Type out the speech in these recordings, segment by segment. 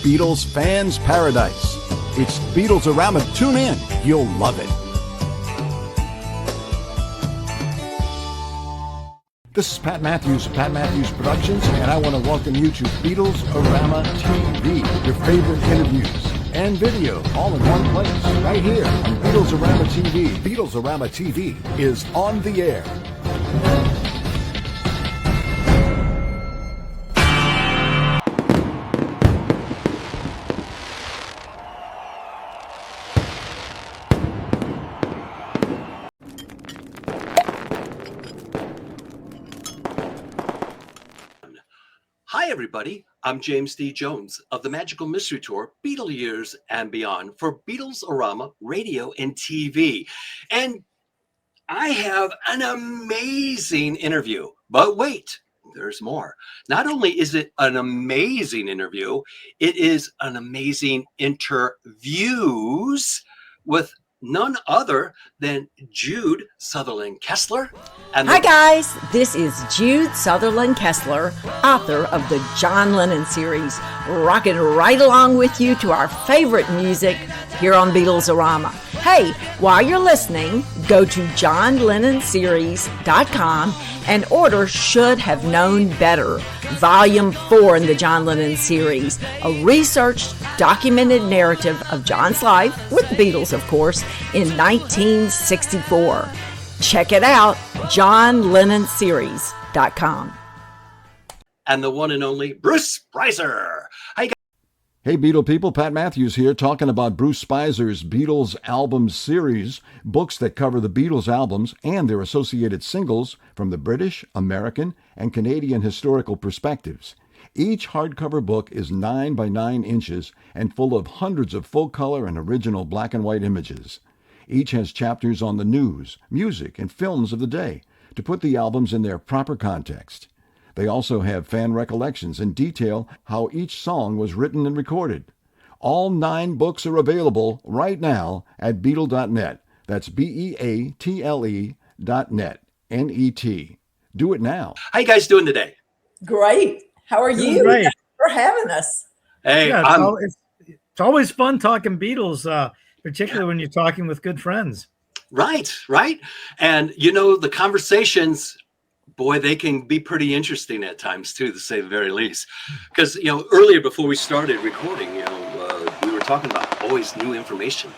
Beatles fans' paradise. It's Beatles-A-Rama. Tune in. You'll love it. This is Pat Matthews of Pat Matthews Productions, and I want to welcome you to Beatles-A-Rama TV, your favorite interviews and video all in one place, right here on Beatles-A-Rama TV. Beatles-A-Rama TV is on the air. Hi, everybody. I'm James D. Jones of the Magical Mystery Tour, Beatle Years and Beyond for Beatles-A-Rama Radio and TV. And I have an amazing interview. But wait, there's more. Not only is it an amazing interview, it is an amazing interviews with none other than Jude Southerland Kessler. Hi guys, this is Jude Southerland Kessler, author of the John Lennon Series, rocking right along with you to our favorite music here on Beatles-A-Rama. Hey, while you're listening, go to johnlennonseries.com and order Should Have Known Better, Volume 4 in the John Lennon Series, a researched, documented narrative of John's life, with the Beatles, of course, in 1964. Check it out, johnlennonseries.com. And the one and only Bruce Spizer. Hi, guys. Hey, Beatle people, Pat Matthews here, talking about Bruce Spizer's Beatles album series, books that cover the Beatles albums and their associated singles from the British, American, and Canadian historical perspectives. Each hardcover book is 9 by 9 inches and full of hundreds of full-color and original black and white images. Each has chapters on the news, music, and films of the day to put the albums in their proper context. They also have fan recollections and detail how each song was written and recorded. All 9 books are available right now at Beatle.net. That's BEATLE.net. N-E-T. Do it now. How you guys doing today? Great. How are you? Great. Thanks for having us. Hey, Yeah, it's always fun talking Beatles, particularly when you're talking with good friends. Right. And, you know, the conversations, boy, they can be pretty interesting at times, too, to say the very least. Because, you know, earlier before we started recording, you know, we were talking about always new information,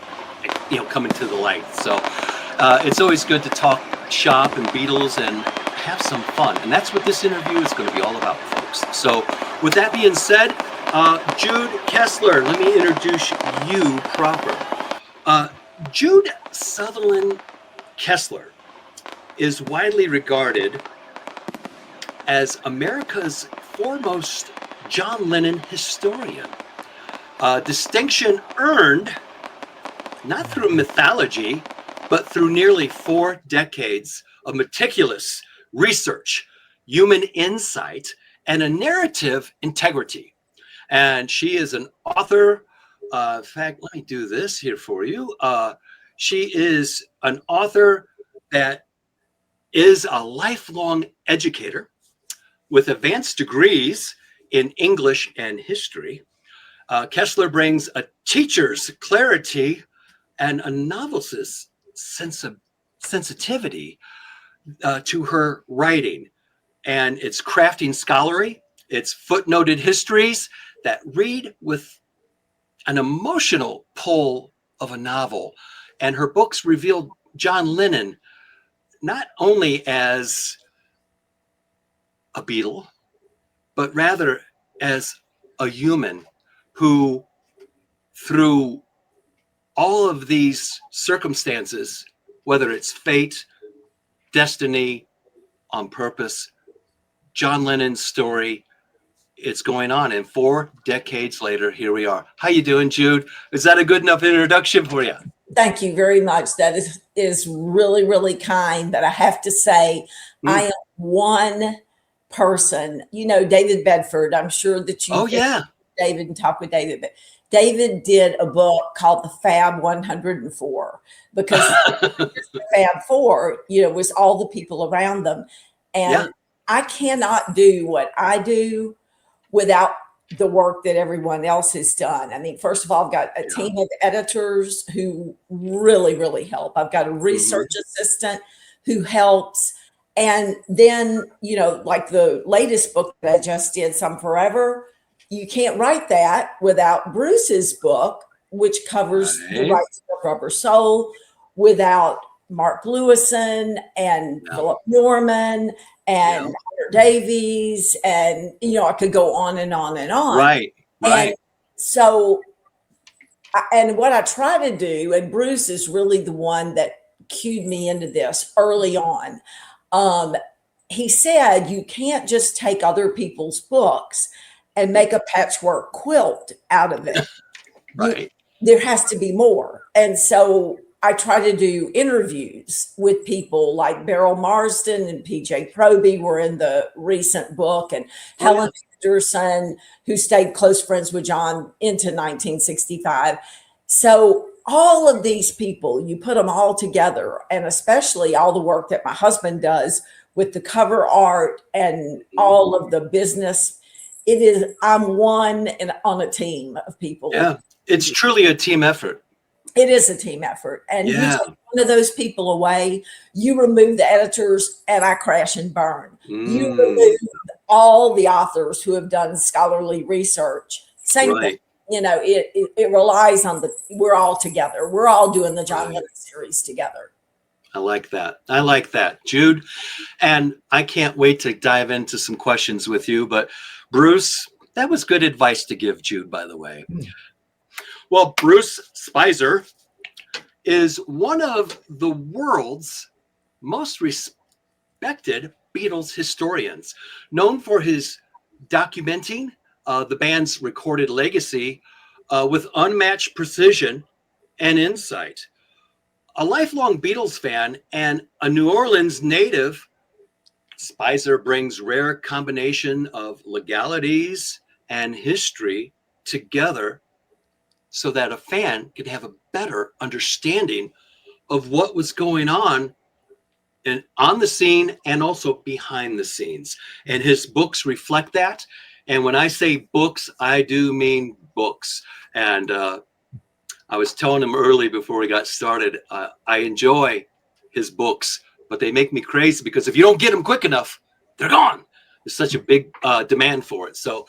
you know, coming to the light. So it's always good to talk shop and Beatles and have some fun. And that's what this interview is going to be all about, folks. So with that being said, Jude Kessler, let me introduce you proper. Jude Southerland Kessler is widely regarded as America's foremost John Lennon historian. Distinction earned not through mythology, but through nearly 4 decades of meticulous research, human insight, and a narrative integrity. And she is an author. In fact, let me do this here for you. She is an author that is a lifelong educator with advanced degrees in English and history. Kessler brings a teacher's clarity and a novelist's sensitivity to her writing. And it's crafting scholarly, it's footnoted histories that read with an emotional pull of a novel. And her books reveal John Lennon not only as a Beatle, but rather as a human who, through all of these circumstances, whether it's fate, destiny, on purpose, John Lennon's story, it's going on. And 4 decades later, here we are. How you doing, Jude? Is that a good enough introduction for you? Thank you very much. That is really, really kind. But I have to say, I am one person. You know, David Bedford. I'm sure that you David and talk with David. But David did a book called The Fab 104 because the Fab Four, you know, was all the people around them. And I cannot do what I do without the work that everyone else has done. I mean, first of all, I've got a team of editors who really, really help. I've got a research assistant who helps. And then, like the latest book that I just did, Some Forever, you can't write that without Bruce's book, which covers the rights of Rubber Soul, without Mark Lewison and Philip Norman and Hunter Davies, and I could go on and on and on. Right. And so, and what I try to do, and Bruce is really the one that cued me into this early on. He said, you can't just take other people's books and make a patchwork quilt out of it. Right. There has to be more. And so I try to do interviews with people like Beryl Marsden and PJ Proby were in the recent book, and Helen Anderson, who stayed close friends with John into 1965. So all of these people, you put them all together, and especially all the work that my husband does with the cover art and all of the business. I'm one and on a team of people. Yeah, it's truly a team effort. It is a team effort. And you take one of those people away, you remove the editors, and I crash and burn. You remove all the authors who have done scholarly research. Same thing. It relies on we're all together. We're all doing the John Lennon series together. I like that. I like that, Jude. And I can't wait to dive into some questions with you. But Bruce, that was good advice to give Jude, by the way. Well, Bruce Spizer is one of the world's most respected Beatles historians, known for his documenting the band's recorded legacy with unmatched precision and insight. A lifelong Beatles fan and a New Orleans native, Spizer brings rare combination of legalities and history together so that a fan could have a better understanding of what was going on the scene and also behind the scenes. And his books reflect that. And when I say books, I do mean books. And I was telling him early before we got started, I enjoy his books, but they make me crazy because if you don't get them quick enough, they're gone. There's such a big demand for it. So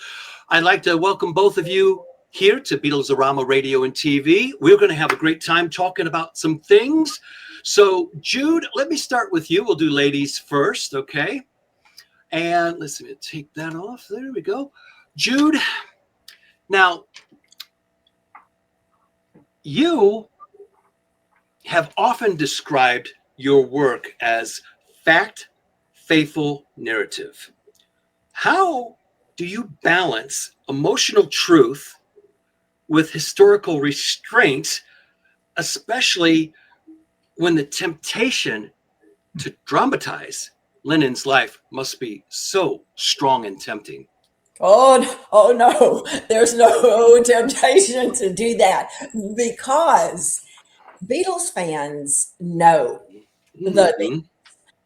I'd like to welcome both of you here to Beatles-A-Rama Radio and TV. We're going to have a great time talking about some things. So Jude, let me start with you. We'll do ladies first, okay? And let's take that off. There we go. Jude, now, you have often described your work as fact, faithful narrative. How do you balance emotional truth with historical restraint, especially when the temptation to dramatize Lennon's life must be so strong and tempting? Oh no, there's no temptation to do that, because Beatles fans know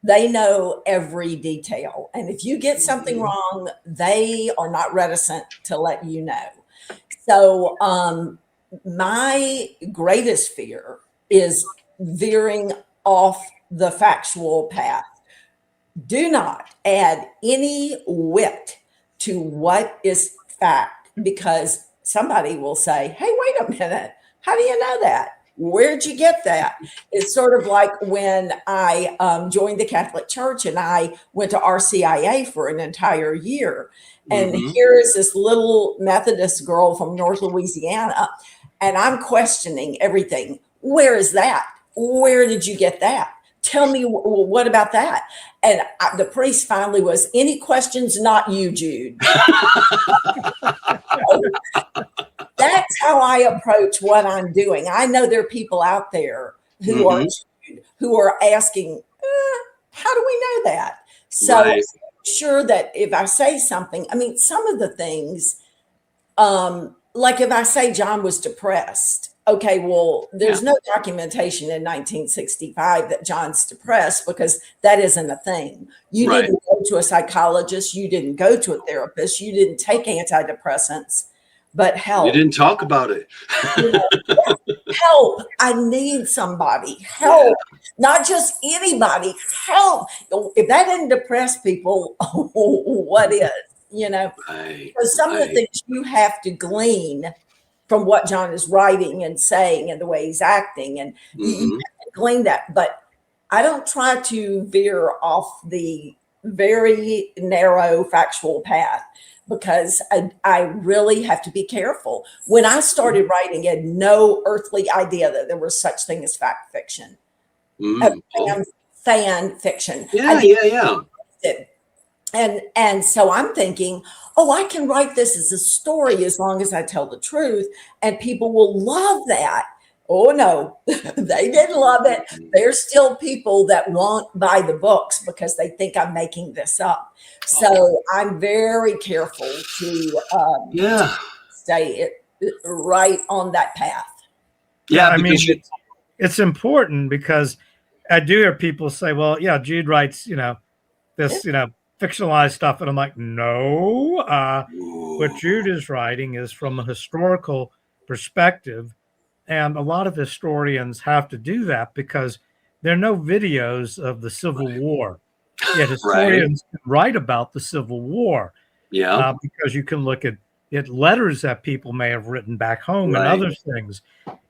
they know every detail. And if you get something wrong, they are not reticent to let you know. So my greatest fear is veering off the factual path. Do not add any wit to what is fact, because somebody will say, hey, wait a minute. How do you know that? Where'd you get that? It's sort of like when I joined the Catholic Church and I went to RCIA for an entire year. And here is this little Methodist girl from North Louisiana, and I'm questioning everything. Where is that? Where did you get that? Tell me, what about that? And the priest finally was, any questions? Not you, Jude. That's how I approach what I'm doing. I know there are people out there who are asking, how do we know that? So sure that if I say something, I mean, some of the things, like if I say John was depressed, okay, well, there's no documentation in 1965 that John's depressed, because that isn't a thing. You need to go to a psychologist. You didn't go to a therapist. You didn't take antidepressants, but help. You didn't talk about it. You know, help. I need somebody. Help. Yeah. Not just anybody. Help. If that didn't depress people, what is? You know, because some of the things you have to glean from what John is writing and saying and the way he's acting, and you have to glean that. But I don't try to veer off the very narrow factual path, because I really have to be careful. When I started writing, I had no earthly idea that there was such thing as fact fiction, fan fiction. Yeah. And so I'm thinking, oh, I can write this as a story as long as I tell the truth, and people will love that. Oh, no, they didn't love it. There's still people that won't buy the books because they think I'm making this up. So I'm very careful to stay right on that path. Yeah, I mean, it's important, because I do hear people say, well, yeah, Jude writes, this, fictionalized stuff. And I'm like, no, what Jude is writing is from a historical perspective. And a lot of historians have to do that because there are no videos of the Civil War. Yet historians can write about the Civil War. Yeah. Because you can look at letters that people may have written back home and other things.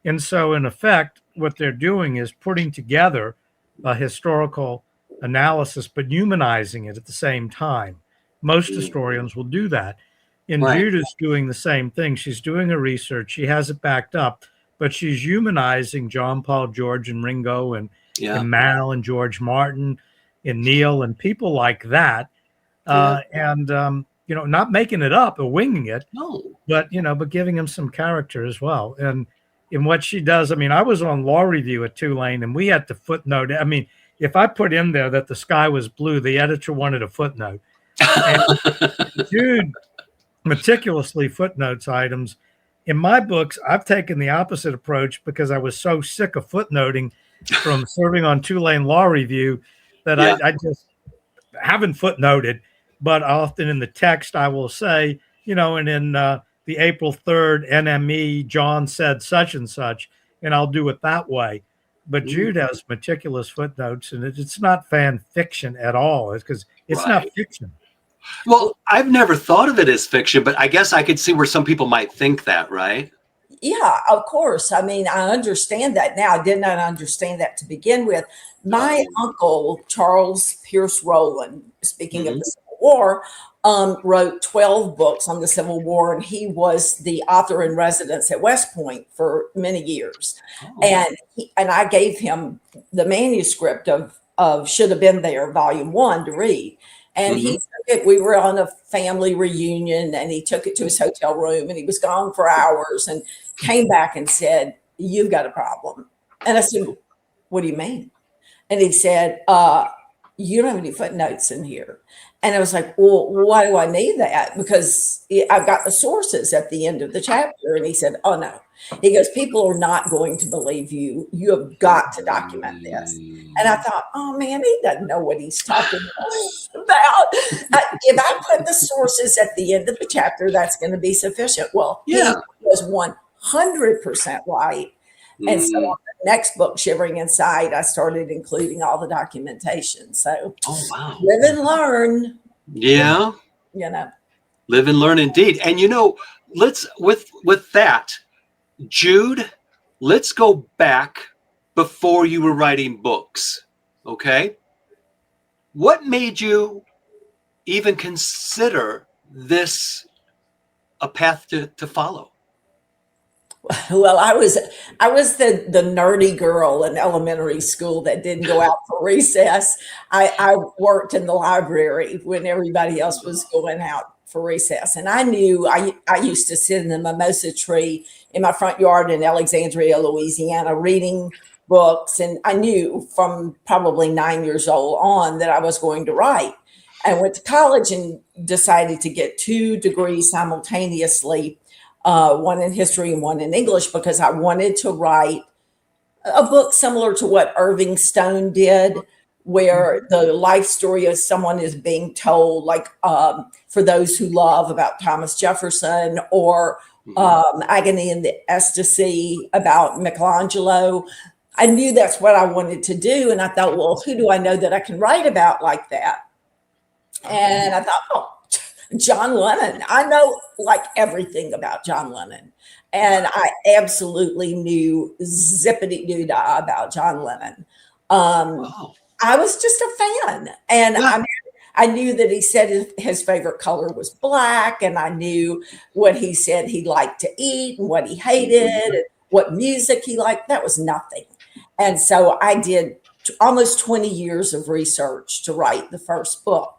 And so in effect, what they're doing is putting together a historical analysis, but humanizing it at the same time. Most historians will do that. And Jude is doing the same thing. She's doing her research. She has it backed up, but she's humanizing John, Paul, George, and Ringo, and Mal, and George Martin, and Neil, and people like that. And, not making it up or winging it, but giving them some character as well. And in what she does, I mean, I was on law review at Tulane, and we had to footnote. I mean, if I put in there that the sky was blue, the editor wanted a footnote. And Jude meticulously footnotes items. In my books, I've taken the opposite approach because I was so sick of footnoting from serving on Tulane Law Review that I just haven't footnoted. But often in the text, I will say, and in the April 3rd NME, John said such and such, and I'll do it that way. But Jude has meticulous footnotes, and it's not fan fiction at all. It's because it's not fiction. Well, I've never thought of it as fiction, but I guess I could see where some people might think that, right? Yeah, of course. I mean, I understand that now. I did not understand that to begin with. My uncle, Charles Pierce Rowland, speaking of the Civil War, wrote 12 books on the Civil War, and he was the author in residence at West Point for many years. And I gave him the manuscript of Should Have Been There, Volume 1, to read. And he took it. We were on a family reunion, and he took it to his hotel room, and he was gone for hours and came back and said, "You've got a problem." And I said, "What do you mean?" And he said, "You don't have any footnotes in here." And I was like, "Well, why do I need that? Because I've got the sources at the end of the chapter." And he said, "Oh, no." He goes, "People are not going to believe you. You have got to document this." And I thought, oh, man, he doesn't know what he's talking about. If I put the sources at the end of the chapter, that's going to be sufficient. Well, he was 100% right. And so on the next book, Shivering Inside, I started including all the documentation. So live and learn. Yeah. Live and learn indeed. And, let's with that, Jude, let's go back before you were writing books. Okay. What made you even consider this a path to follow? Well, I was the nerdy girl in elementary school that didn't go out for recess. I worked in the library when everybody else was going out for recess. And I knew I used to sit in the mimosa tree in my front yard in Alexandria, Louisiana, reading books. And I knew from probably 9 years old on that I was going to write. I went to college and decided to get 2 degrees simultaneously, one in history and one in English, because I wanted to write a book similar to what Irving Stone did, where the life story of someone is being told, like For Those Who Love about Thomas Jefferson, or Agony in the Ecstasy about Michelangelo. I knew that's what I wanted to do. And I thought, well, who do I know that I can write about like that? And I thought, oh, John Lennon. I know like everything about John Lennon. And I absolutely knew zippity doo dah about John Lennon. I was just a fan. And I knew that he said his favorite color was black. And I knew what he said he liked to eat and what he hated and what music he liked. That was nothing. And so I did almost 20 years of research to write the first book.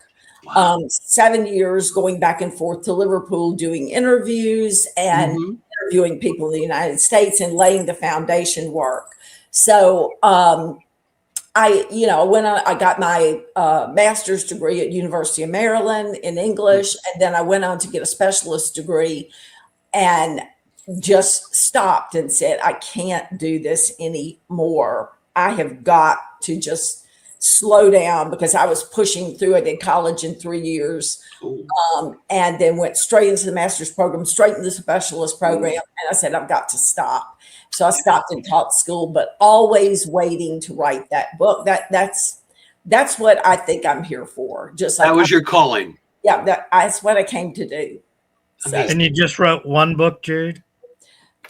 7 years going back and forth to Liverpool, doing interviews and interviewing people in the United States and laying the foundation work. So I got my master's degree at University of Maryland in English, and then I went on to get a specialist degree and just stopped and said, I can't do this anymore. I have got to just slow down, because I was pushing through. I did college in 3 years, and then went straight into the master's program, straight into the specialist program. And I said, I've got to stop. So I stopped and taught school, but always waiting to write that book. That's what I think I'm here for. Just like that was your calling. Yeah, that's what I came to do. So. And you just wrote one book, Jude?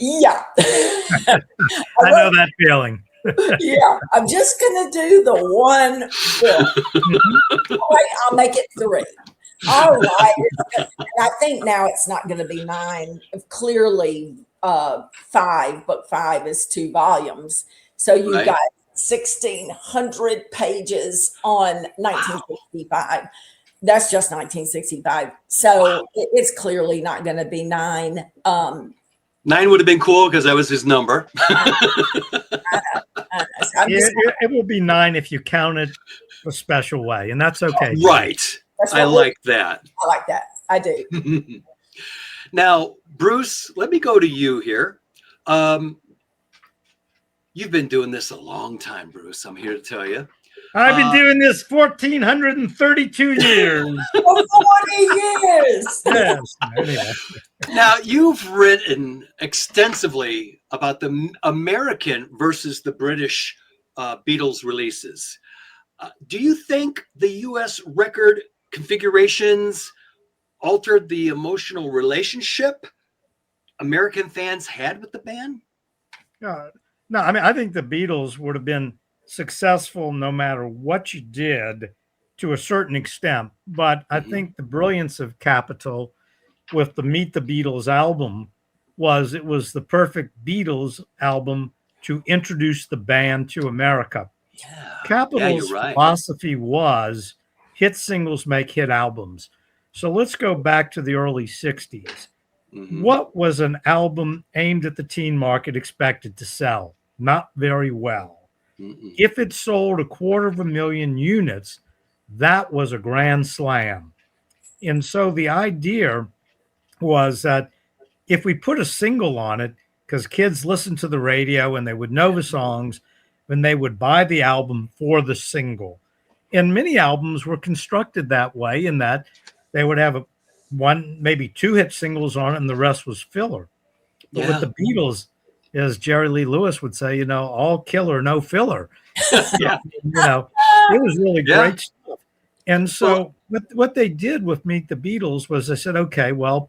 Yeah. I know that feeling. Yeah, I'm just going to do the one book. All right, I'll make it 3. All right. And I think now it's not going to be 9. Clearly, 5. Book 5 is 2 volumes. So you've got 1,600 pages on 1965. That's just 1965. So it's clearly not going to be 9. 9 would have been cool because that was his number. It will be 9 if you count it a special way, and that's okay. Right. I like that. I like that. I do. Now, Bruce, let me go to you here. You've been doing this a long time, Bruce. I'm here to tell you. I've been doing this 1,432 years. 40 years. Yes. Anyway. Now, you've written extensively about the American versus the British Beatles releases. Do you think the U.S. record configurations altered the emotional relationship American fans had with the band? No, I mean, I think the Beatles would have been successful no matter what you did to a certain extent. But I think the brilliance of Capitol with the Meet the Beatles album was it was the perfect Beatles album to introduce the band to America. Yeah. Capitol's philosophy was hit singles make hit albums. So let's go back to the early 60s. What was an album aimed at the teen market expected to sell? Not very well. If it sold 250,000 units, that was a grand slam. And so the idea was that if we put a single on it, because kids listened to the radio and they would know the songs, and they would buy the album for the single. And many albums were constructed that way, in that they would have one, maybe 2 hit singles on it, and the rest was filler. But with the Beatles, as Jerry Lee Lewis would say, all killer, no filler. It was really great stuff. And so what they did with Meet the Beatles was they said, okay, well,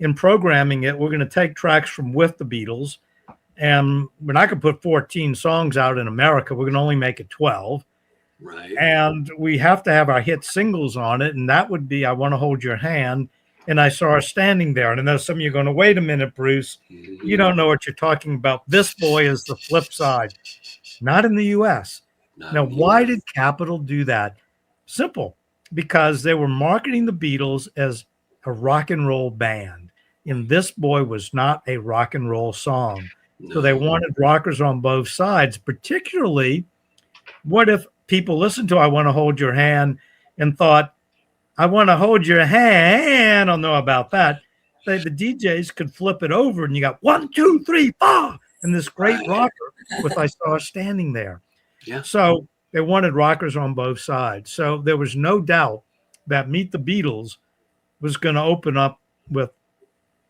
in programming it, we're going to take tracks from With the Beatles, and we're not going to put 14 songs out in America. We're going to only make it 12. Right. And we have to have our hit singles on it. And that would be I Want to Hold Your Hand. And I Saw Her Standing There. And I know some of you are going to, wait a minute, Bruce. You don't know what you're talking about. This Boy is the flip side. Not in the U.S. Now, why did Capitol do that? Simple. Because they were marketing the Beatles as a rock and roll band. And This Boy was not a rock and roll song. So they wanted rockers on both sides. Particularly, what if people listened to I Want to Hold Your Hand and thought, I want to hold your hand. I don't know about that. The DJs could flip it over and you got 1, 2, 3, 4, and this great rocker with I Saw Her Standing There. Yeah. So they wanted rockers on both sides. So there was no doubt that Meet the Beatles was going to open up with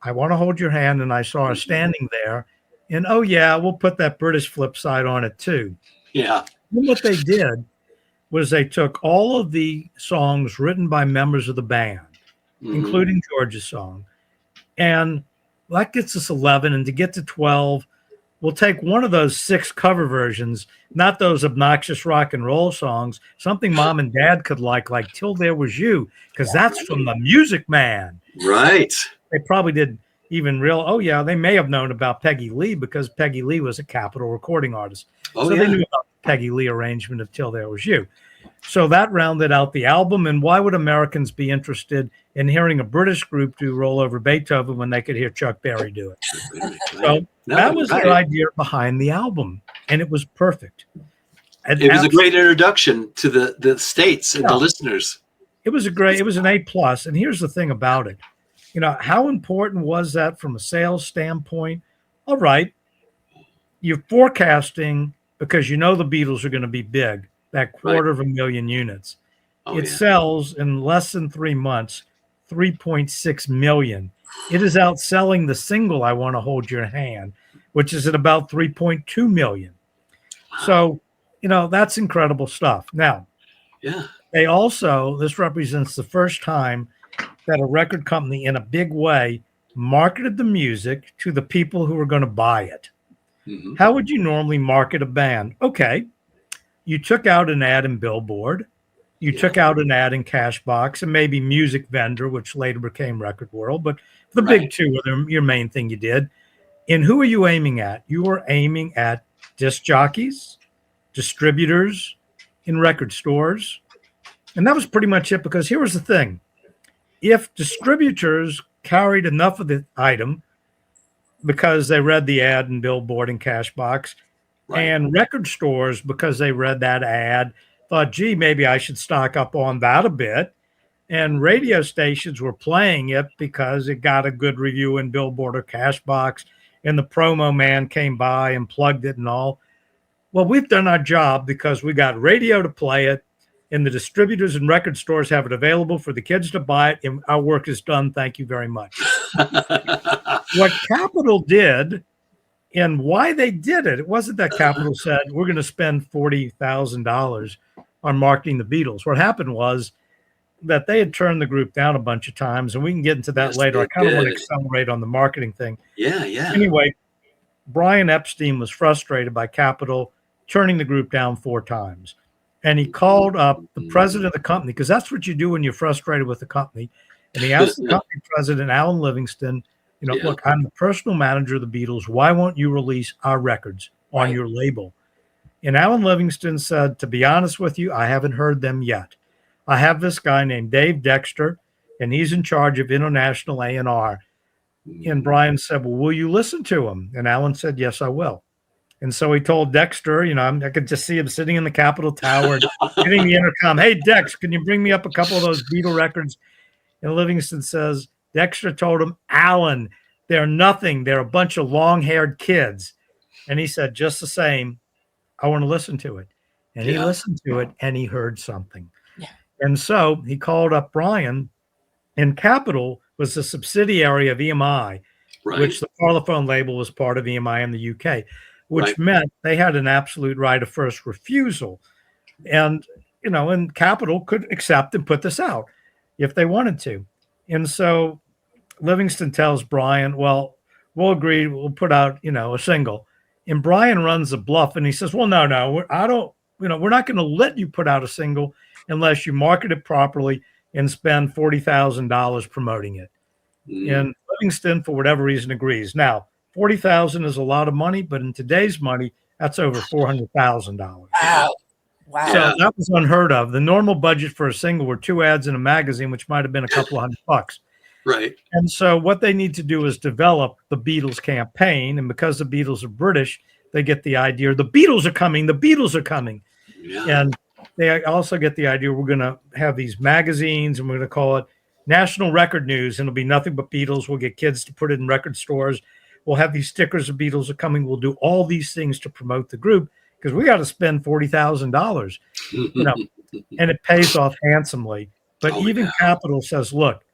I Want to Hold Your Hand, and I Saw Her Standing There. And, oh, yeah, we'll put that British flip side on it, too. Yeah. And what they did was they took all of the songs written by members of the band, including George's song, and that gets us 11. And to get to 12, we'll take one of those 6 cover versions, not those obnoxious rock and roll songs, something mom and dad could like Till There Was You, because that's from the Music Man. Right. They probably did even they may have known about Peggy Lee because Peggy Lee was a Capitol recording artist. So they knew about the Peggy Lee arrangement of Till There Was You. So that rounded out the album. And why would Americans be interested in hearing a British group do Roll Over Beethoven when they could hear Chuck Berry do it? So that was the idea behind the album, and it was perfect. And it was a great introduction to the States and the listeners. It was an A+. And here's the thing about it. You know, how important was that from a sales standpoint? All right, you're forecasting because you know the Beatles are going to be big, that 250,000 units. It sells in less than 3 months, 3.6 million. It is outselling the single I Want to Hold Your Hand, which is at about 3.2 million. So, you know, that's incredible stuff. Now, they also, this represents the first time that a record company in a big way marketed the music to the people who were going to buy it. How would you normally market a band? Okay, you took out an ad in Billboard, you took out an ad in Cashbox, and maybe Music Vendor, which later became Record World, but the big two were your main thing you did. And who are you aiming at? You are aiming at disc jockeys, distributors, in record stores. And that was pretty much it, because here was the thing. If distributors carried enough of the item because they read the ad in Billboard and Cashbox, and record stores, because they read that ad, thought, gee, maybe I should stock up on that a bit. And radio stations were playing it because it got a good review in Billboard or Cashbox, and the promo man came by and plugged it and all. Well, we've done our job because we got radio to play it, and the distributors and record stores have it available for the kids to buy it, and our work is done. Thank you very much. What Capitol did, and why they did it, it wasn't that Capitol said, we're going to spend $40,000 on marketing the Beatles. What happened was that they had turned the group down a bunch of times, and we can get into that later. I kind of want to accelerate on the marketing thing. Anyway, Brian Epstein was frustrated by Capitol turning the group down 4 times. And he called up the president of the company, because that's what you do when you're frustrated with the company. And he asked the company president, Alan Livingston, you know, look, I'm the personal manager of the Beatles. Why won't you release our records on your label? And Alan Livingston said, to be honest with you, I haven't heard them yet. I have this guy named Dave Dexter, and he's in charge of international A&R. And Brian said, well, will you listen to him? And Alan said, yes, I will. And so he told Dexter, you know, I could just see him sitting in the Capitol Tower, hitting the intercom. Hey, Dex, can you bring me up a couple of those Beatle records? And Livingston says, Dexter told him, Alan, they're nothing. They're a bunch of long-haired kids. And he said, just the same, I want to listen to it. And he listened to it, and he heard something. And so he called up Brian, and Capitol was a subsidiary of EMI, which the Parlophone label was part of EMI in the UK. Which meant they had an absolute right of first refusal. And, you know, and Capitol could accept and put this out if they wanted to. And so Livingston tells Brian, well, we'll agree, we'll put out, you know, a single. And Brian runs a bluff, and he says, well, no, we're not going to let you put out a single unless you market it properly and spend $40,000 promoting it. And Livingston, for whatever reason, agrees. Now, $40,000 is a lot of money, but in today's money, that's over $400,000. Wow. So that was unheard of. The normal budget for a single were 2 ads in a magazine, which might have been a couple of $100. And so what they need to do is develop the Beatles campaign. And because the Beatles are British, they get the idea, the Beatles are coming, the Beatles are coming. And they also get the idea, we're going to have these magazines, and we're going to call it National Record News, and it'll be nothing but Beatles. We'll get kids to put it in record stores. We'll have these stickers of Beatles are coming. We'll do all these things to promote the group because we got to spend $40,000. you know, and it pays off handsomely. But even Capitol says, look,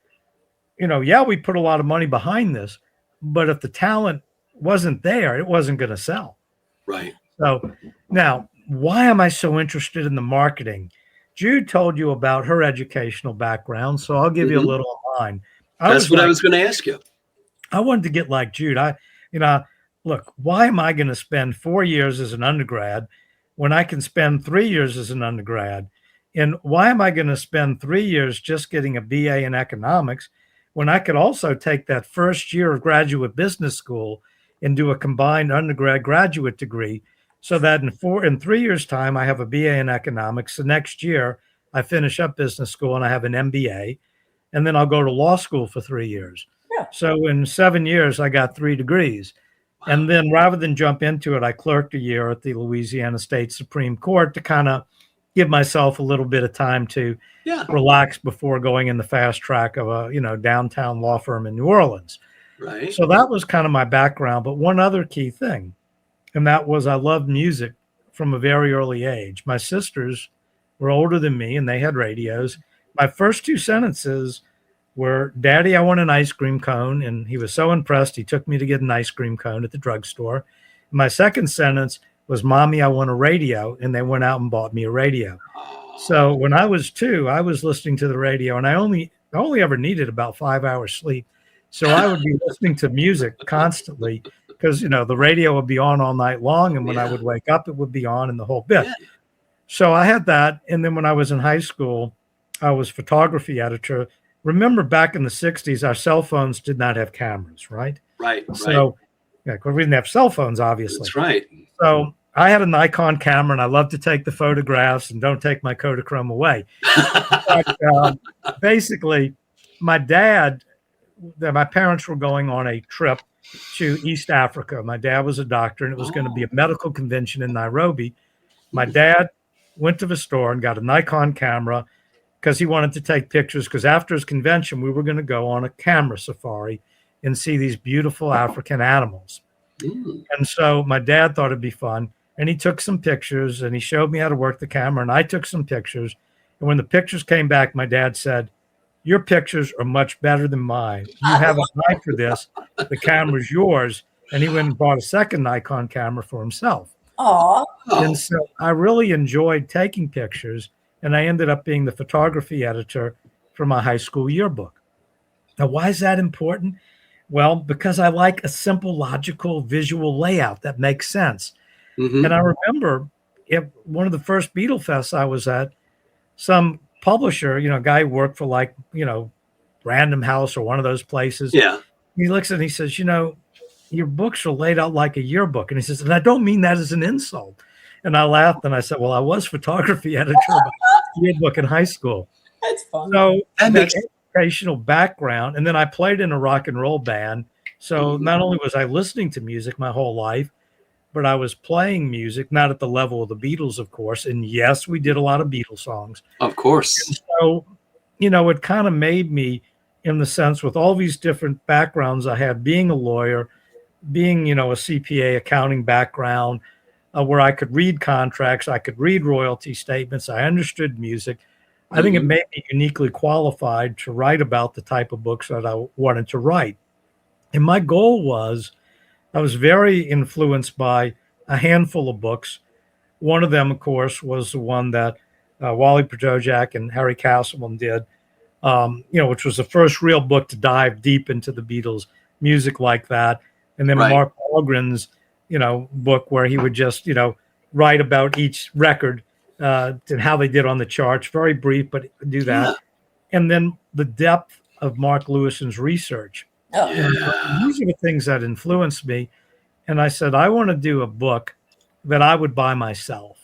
yeah, we put a lot of money behind this, but if the talent wasn't there, it wasn't going to sell. Right. So now, why am I so interested in the marketing? Jude told you about her educational background, so I'll give you a little of mine. That's what I was going to ask you. I wanted to get like Jude. Look, why am I going to spend 4 years as an undergrad when I can spend 3 years as an undergrad? And why am I going to spend 3 years just getting a BA in economics when I could also take that first year of graduate business school and do a combined undergrad graduate degree, so that in 3 years' time, I have a BA in economics. The next year, I finish up business school and I have an MBA, and then I'll go to law school for 3 years. Yeah. So in 7 years, I got 3 degrees. Wow. And then rather than jump into it, I clerked a year at the Louisiana State Supreme Court to kind of give myself a little bit of time to relax before going in the fast track of a downtown law firm in New Orleans. Right. So that was kind of my background. But one other key thing, and that was I loved music from a very early age. My sisters were older than me, and they had radios. My first 2 sentences were, Daddy, I want an ice cream cone. And he was so impressed, he took me to get an ice cream cone at the drugstore. My second sentence was, Mommy, I want a radio. And they went out and bought me a radio. So when I was 2, I was listening to the radio, and I only ever needed about 5 hours sleep. So I would be listening to music constantly because, the radio would be on all night long. And when I would wake up, it would be on and the whole bit. Yeah. So I had that. And then when I was in high school, I was photography editor. Remember back in the 60s, our cell phones did not have cameras, right? Right. So we didn't have cell phones, obviously. That's right. So I had a Nikon camera, and I love to take the photographs and don't take my Kodachrome away. But, basically, my parents were going on a trip to East Africa. My dad was a doctor, and it was going to be a medical convention in Nairobi. My dad went to the store and got a Nikon camera because he wanted to take pictures, because after his convention, we were going to go on a camera safari and see these beautiful African animals. And so my dad thought it'd be fun, and he took some pictures, and he showed me how to work the camera, and I took some pictures. And when the pictures came back, my dad said, your pictures are much better than mine. You have an eye for this. The camera's yours. And he went and bought a second Nikon camera for himself. Aww. And so I really enjoyed taking pictures, and I ended up being the photography editor for my high school yearbook. Now, why is that important? Well, because I like a simple, logical, visual layout that makes sense. Mm-hmm. And I remember one of the first Beatle Fests I was at, some publisher, a guy who worked for Random House or one of those places. Yeah. He looks at it and he says, your books are laid out like a yearbook. And he says, and I don't mean that as an insult. And I laughed and I said, well, I was photography editor of a yearbook in high school. That's fun. So that educational background. And then I played in a rock and roll band. So not only was I listening to music my whole life, but I was playing music, not at the level of the Beatles, of course. And yes, we did a lot of Beatles songs. Of course. And so, it kind of made me, in the sense, with all these different backgrounds I had, being a lawyer, being, a CPA accounting background, where I could read contracts, I could read royalty statements, I understood music. I think it made me uniquely qualified to write about the type of books that I wanted to write. And my goal was, I was very influenced by a handful of books. One of them, of course, was the one that Wally Ptojak and Harry Castleman did, which was the first real book to dive deep into the Beatles, music like that. And then Mark Algren's, book where he would just, write about each record and how they did on the charts. Very brief, but do that. Yeah. And then the depth of Mark Lewison's research. Oh. Yeah. These are the things that influenced me. And I said, I want to do a book that I would buy myself.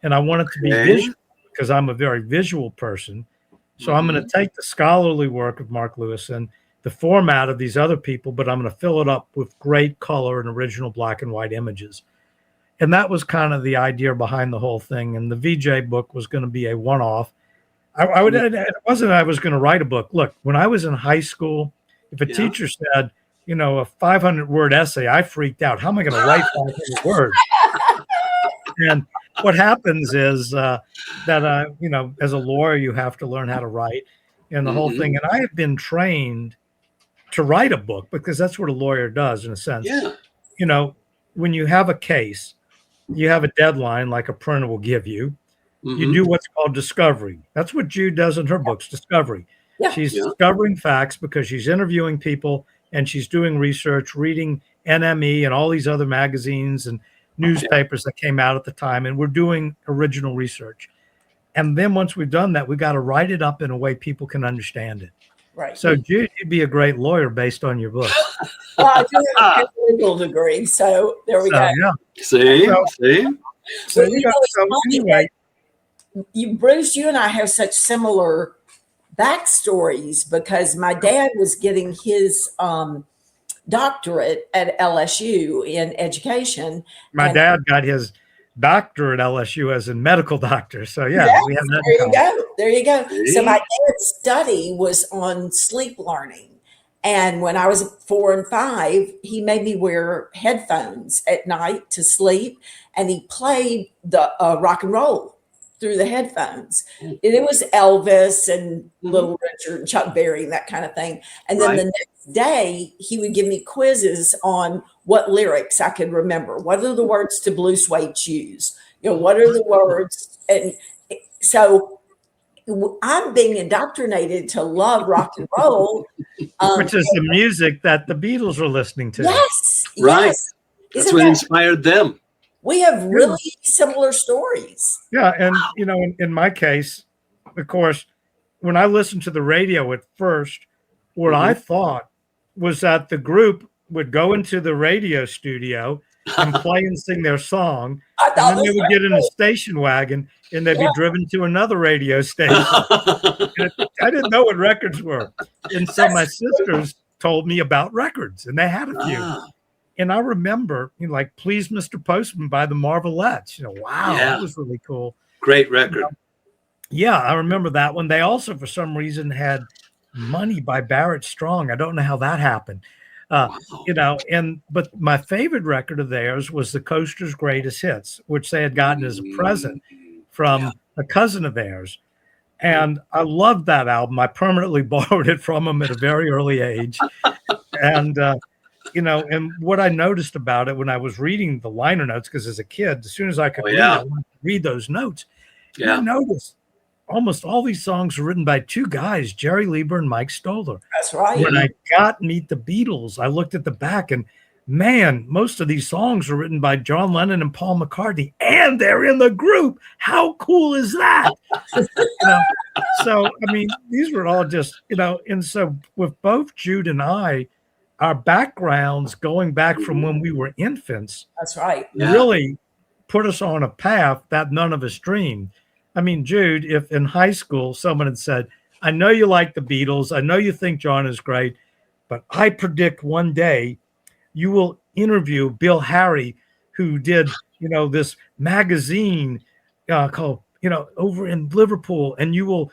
And I want it to be visual because I'm a very visual person. So I'm going to take the scholarly work of Mark Lewison, the format of these other people, but I'm going to fill it up with great color and original black and white images. And that was kind of the idea behind the whole thing. And the VJ book was going to be a one-off. It wasn't I was going to write a book. Look, when I was in high school, if a teacher said, a 500-word essay, I freaked out. How am I going to write 500 words? And what happens is that you know, as a lawyer, you have to learn how to write and the whole thing. And I have been trained to write a book because that's what a lawyer does in a sense. Yeah. You know, when you have a case, you have a deadline like a printer will give you. You do what's called discovery. That's what Jude does in her books, discovery. Yeah. She's discovering facts because she's interviewing people and she's doing research, reading NME and all these other magazines and newspapers that came out at the time. And we're doing original research. And then once we've done that, we got to write it up in a way people can understand it. Right. So Jude, you'd be a great lawyer based on your book. Well, I do have a legal degree, so there we go. Yeah. See? So, Well, you know, so anyway, Bruce, you and I have such similar backstories because my dad was getting his doctorate at LSU in education. my dad got his doctor at LSU as a medical doctor. So we have that. There you go. There you go. See? So my dad's study was on sleep learning. And when I was 4 and 5, he made me wear headphones at night to sleep. And he played the rock and roll through the headphones. And it was Elvis and Little Richard and Chuck Berry and that kind of thing. And then the next day, he would give me quizzes on what lyrics I could remember. What are the words to Blue Suede Shoes? You know, what are the words? And so I'm being indoctrinated to love rock and roll. Which is the music that the Beatles are listening to. Yes. Right. Yes. That's what inspired them. We have really similar stories. Yeah. And, you know, in my case, of course, when I listened to the radio at first, what I thought was that the group would go into the radio studio and play and sing their song. And then they would get in a station wagon and they'd be driven to another radio station. I didn't know what records were. And so my sisters told me about records and they had a few. And I remember, you know, like Please Mr. Postman by the Marvelettes. You know, wow, that was really cool. Great record. You know, yeah, I remember that one. They also, for some reason, had Money by Barrett Strong. I don't know how that happened. You know, but my favorite record of theirs was the Coasters' Greatest Hits, which they had gotten as a present from a cousin of theirs. And I loved that album. I permanently borrowed it from them at a very early age. And, you know, and what I noticed about it when I was reading the liner notes, because as a kid, as soon as I could read those notes, I noticed almost all these songs were written by two guys, Jerry Lieber and Mike Stoller. That's right. When I got Meet the Beatles, I looked at the back and, man, most of these songs are written by John Lennon and Paul McCartney, and they're in the group. How cool is that? You know, so, I mean, these were all just, you know, and so with both Jude and I, our backgrounds going back from when we were infants, that's right, really put us on a path that none of us dreamed. I mean, Jude, if in high school someone had said, I know you like the Beatles, I know you think John is great, but I predict one day you will interview Bill Harry, who did, you know, this magazine called, you know, over in Liverpool, and you will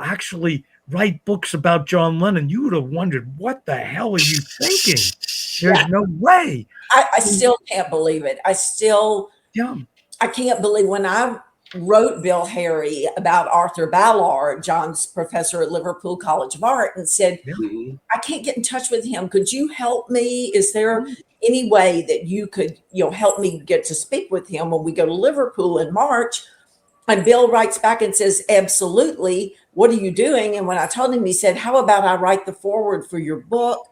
actually write books about John Lennon. You would have wondered, what the hell are you thinking? There's no way. I still can't believe it. I can't believe when I wrote Bill Harry about Arthur Ballard, John's professor at Liverpool College of Art, and said, I can't get in touch with him. Could you help me? Is there any way that you could, you know, help me get to speak with him when we go to Liverpool in March? And Bill writes back and says, absolutely. What are you doing? And when I told him, he said, how about I write the foreword for your book?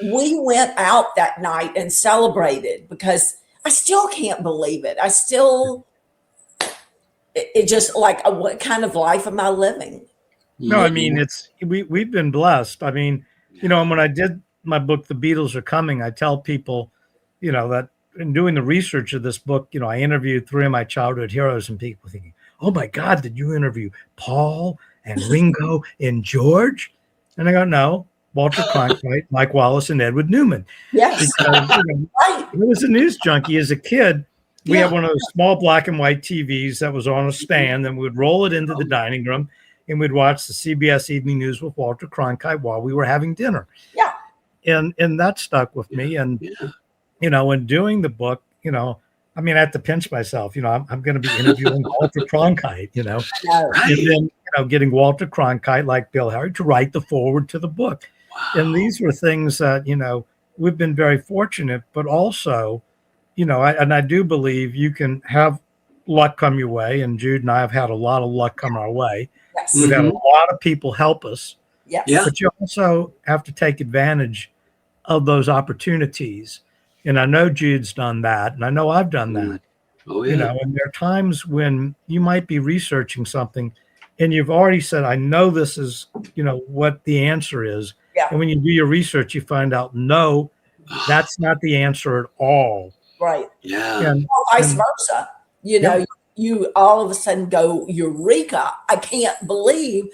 We went out that night and celebrated because I still can't believe it. It just like, what kind of life am I living? No, I mean, we've been blessed. I mean, you know, and when I did my book, The Beatles Are Coming, I tell people, you know, that in doing the research of this book, you know, I interviewed 3 of my childhood heroes, and people thinking, oh my God, did you interview Paul and Ringo and George? And I go, no, Walter Cronkite, Mike Wallace, and Edward Newman. Yes. Because, you know, I was a news junkie as a kid. We had one of those small black and white TVs that was on a stand, and we'd roll it into the dining room, and we'd watch the CBS Evening News with Walter Cronkite while we were having dinner. Yeah. And that stuck with me. And, you know, in doing the book, you know, I mean, I have to pinch myself. I'm going to be interviewing Walter Cronkite, Right. and then, getting Walter Cronkite, like Bill Harry, to write the foreword to the book. Wow. And these were things that, we've been very fortunate, but also, I do believe you can have luck come your way. And Jude and I have had a lot of luck come our way. Yes. We've had a lot of people help us. Yes. Yeah. But you also have to take advantage of those opportunities. And I know Jude's done that, and I know I've done that. Oh, yeah. And there are times when you might be researching something and you've already said, I know this is, what the answer is. Yeah. And when you do your research, you find out, no, that's not the answer at all. Right. Yeah. And vice versa. You all of a sudden go, Eureka, I can't believe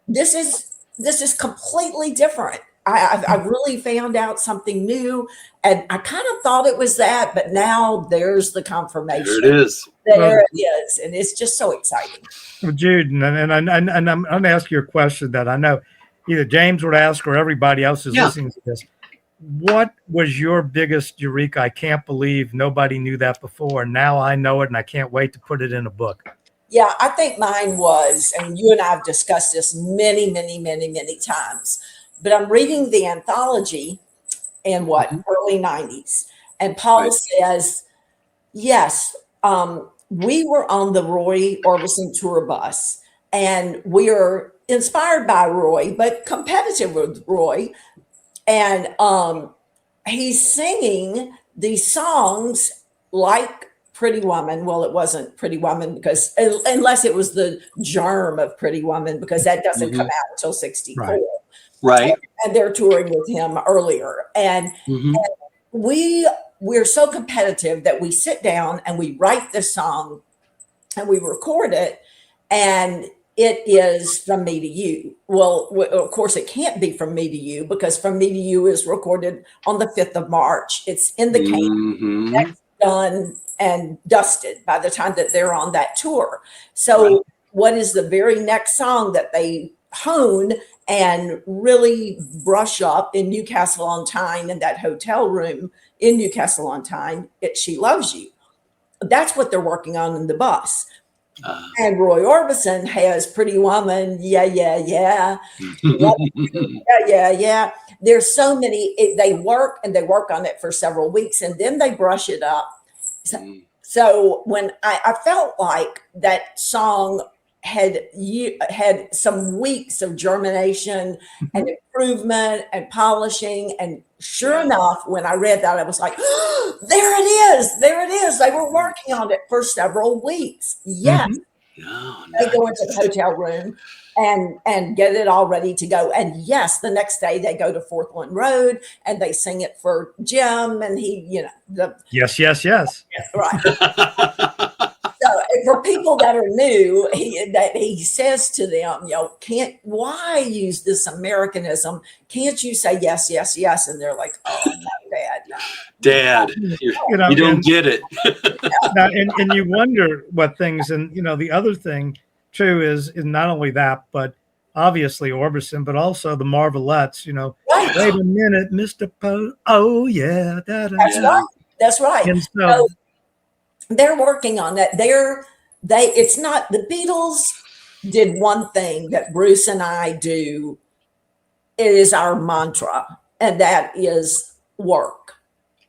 this is completely different. I really found out something new, and I kind of thought it was that, but now there's the confirmation. There it is. There it is, and it's just so exciting. Jude, and I'm going to ask you a question that I know either James would ask or everybody else is listening to this. What was your biggest eureka? I can't believe nobody knew that before. Now I know it, and I can't wait to put it in a book. Yeah, I think mine was, and you and I have discussed this many, many, many, many times, but I'm reading the anthology in early 90s. And Paul says, yes, we were on the Roy Orbison tour bus, and we are inspired by Roy, but competitive with Roy. And he's singing these songs like Pretty Woman. Well, it wasn't Pretty Woman because unless it was the germ of Pretty Woman, because that doesn't come out until 64. Right. And they're touring with him earlier. And, and we're so competitive that we sit down and we write the song and we record it. And it is From Me to You. Well, of course, it can't be From Me to You because From Me to You is recorded on the 5th of March. It's in the can. That's done and dusted by the time that they're on that tour. So what is the very next song that they hone and really brush up in Newcastle on Tyne, in that hotel room in Newcastle on Tyne? It's She Loves You. That's what they're working on in the bus. And Roy Orbison has Pretty Woman, yeah, yeah, yeah. Yeah, yeah. There's so many, they work on it for several weeks and then they brush it up. So when I felt like that song had some weeks of germination and improvement and polishing. And sure enough, when I read that, I was like, oh, there it is. There it is. They were working on it for several weeks. Yes. Oh, nice. They go into the hotel room and get it all ready to go. And yes, the next day they go to Forthland Road and they sing it for Jim and he, Yes. Right. So for people that are new, he says to them, why use this Americanism? Can't you say yes, yes, yes? And they're like, oh, no, Dad, no. Dad, you don't get it. and you wonder what things, and the other thing too is not only that, but obviously Orbison, but also the Marvelettes. Right. Wait a minute, Mr. Poe. Oh yeah, That's right. And so they're working on that. It's not, the Beatles did one thing that Bruce and I do. It is our mantra, and that is work.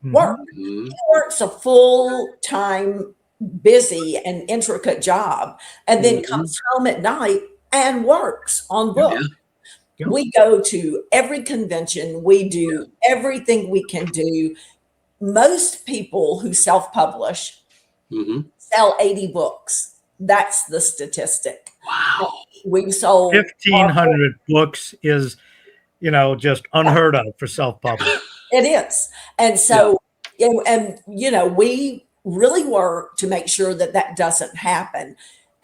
Work. He works a full-time, busy and intricate job, and then comes home at night and works on books. Yeah. We go to every convention. We do everything we can do. Most people who self-publish sell 80 books. That's the statistic. Wow. We've sold 1,500 books is, just unheard of for self-publishing. It is. And so, we really work to make sure that doesn't happen.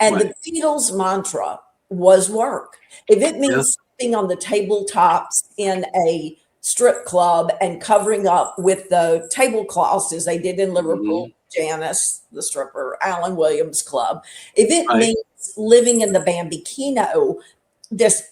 And the Beatles mantra was work. If it means something on the tabletops in a strip club and covering up with the tablecloths as they did in Liverpool, Janice, the stripper, Alan Williams Club. If it means living in the Bambikino, this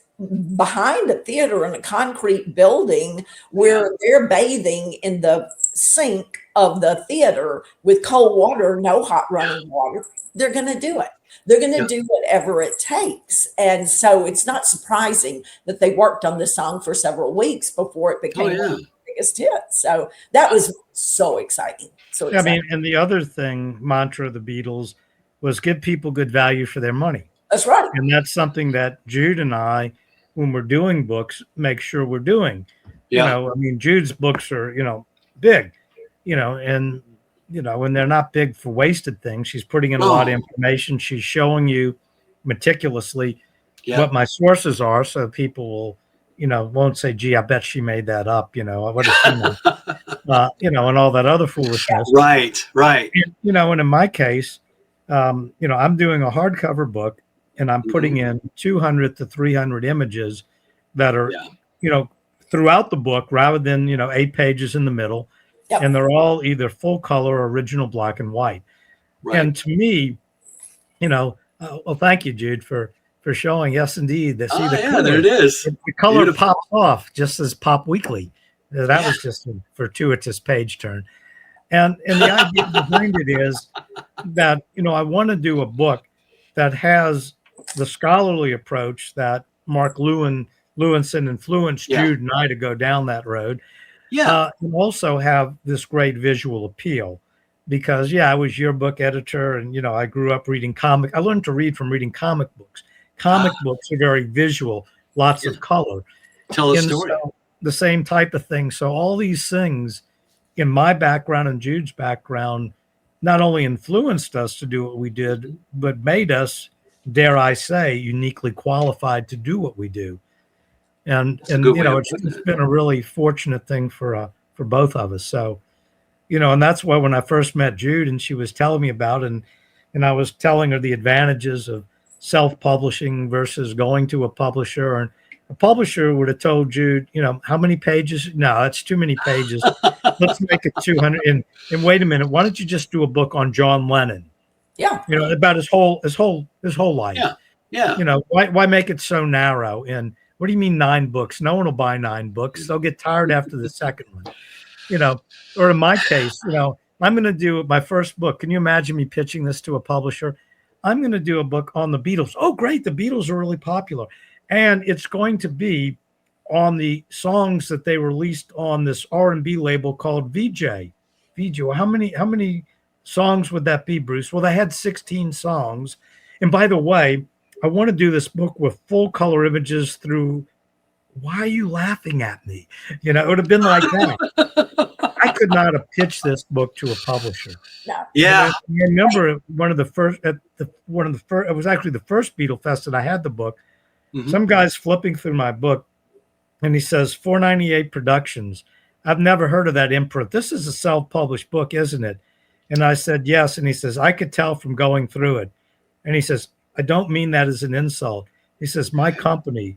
behind a theater in a concrete building where they're bathing in the sink of the theater with cold water, no hot running water. They're going to do it. They're going to do whatever it takes. And so it's not surprising that they worked on this song for several weeks before it became one of the biggest hits. So that was so exciting. So exciting. I mean, and the other thing, mantra of the Beatles was give people good value for their money. That's right. And that's something that Jude and I, when we're doing books, make sure we're doing. You know, I mean, Jude's books are, big, and when they're not big for wasted things. She's putting in a lot of information. She's showing you meticulously what my sources are, so people will, won't say, gee, I bet she made that up, what does she know? And all that other foolishness. Right. And, and in my case, I'm doing a hardcover book, and I'm putting in 200 to 300 images that are, throughout the book, rather than, 8 pages in the middle. Yep. And they're all either full color or original black and white. Right. And to me, well, thank you, Jude, for showing. Yes, indeed. The color, there it is. The color pops off just as Pop Weekly. That was just a fortuitous page turn. And the idea behind it is that, I want to do a book that has the scholarly approach that Mark Lewinson influenced Jude and I to go down that road. And also have this great visual appeal because, I was your book editor and, I grew up reading I learned to read from reading comic books. Comic books are very visual, lots of color. Tell a story. So, the same type of thing. So all these things in my background and Jude's background not only influenced us to do what we did, but made us, dare I say, uniquely qualified to do what we do. And it's been a really fortunate thing for both of us. So, and that's why when I first met Jude and she was telling me about it, and I was telling her the advantages of self-publishing versus going to a publisher, and a publisher would have told Jude, how many pages? No, that's too many pages. Let's make it 200. And wait a minute, why don't you just do a book on John Lennon? Yeah. About his whole life. Yeah. Why make it so narrow? And what do you mean 9 books? No one will buy 9 books. They'll get tired after the second one, or in my case, I'm going to do my first book. Can you imagine me pitching this to a publisher? I'm going to do a book on the Beatles. Oh, great. The Beatles are really popular. And it's going to be on the songs that they released on this R&B label called VJ. Well, how many songs would that be, Bruce? Well, they had 16 songs. And by the way, I want to do this book with full color images through. Why are you laughing at me? It would have been like that. I could not have pitched this book to a publisher. No. Yeah. I remember one of the first, it was actually the first Beatle Fest that I had the book. Mm-hmm. Some guy's flipping through my book and he says, 498 Productions. I've never heard of that imprint. This is a self-published book, isn't it? And I said, yes. And he says, I could tell from going through it. And he says, I don't mean that as an insult. He says, my company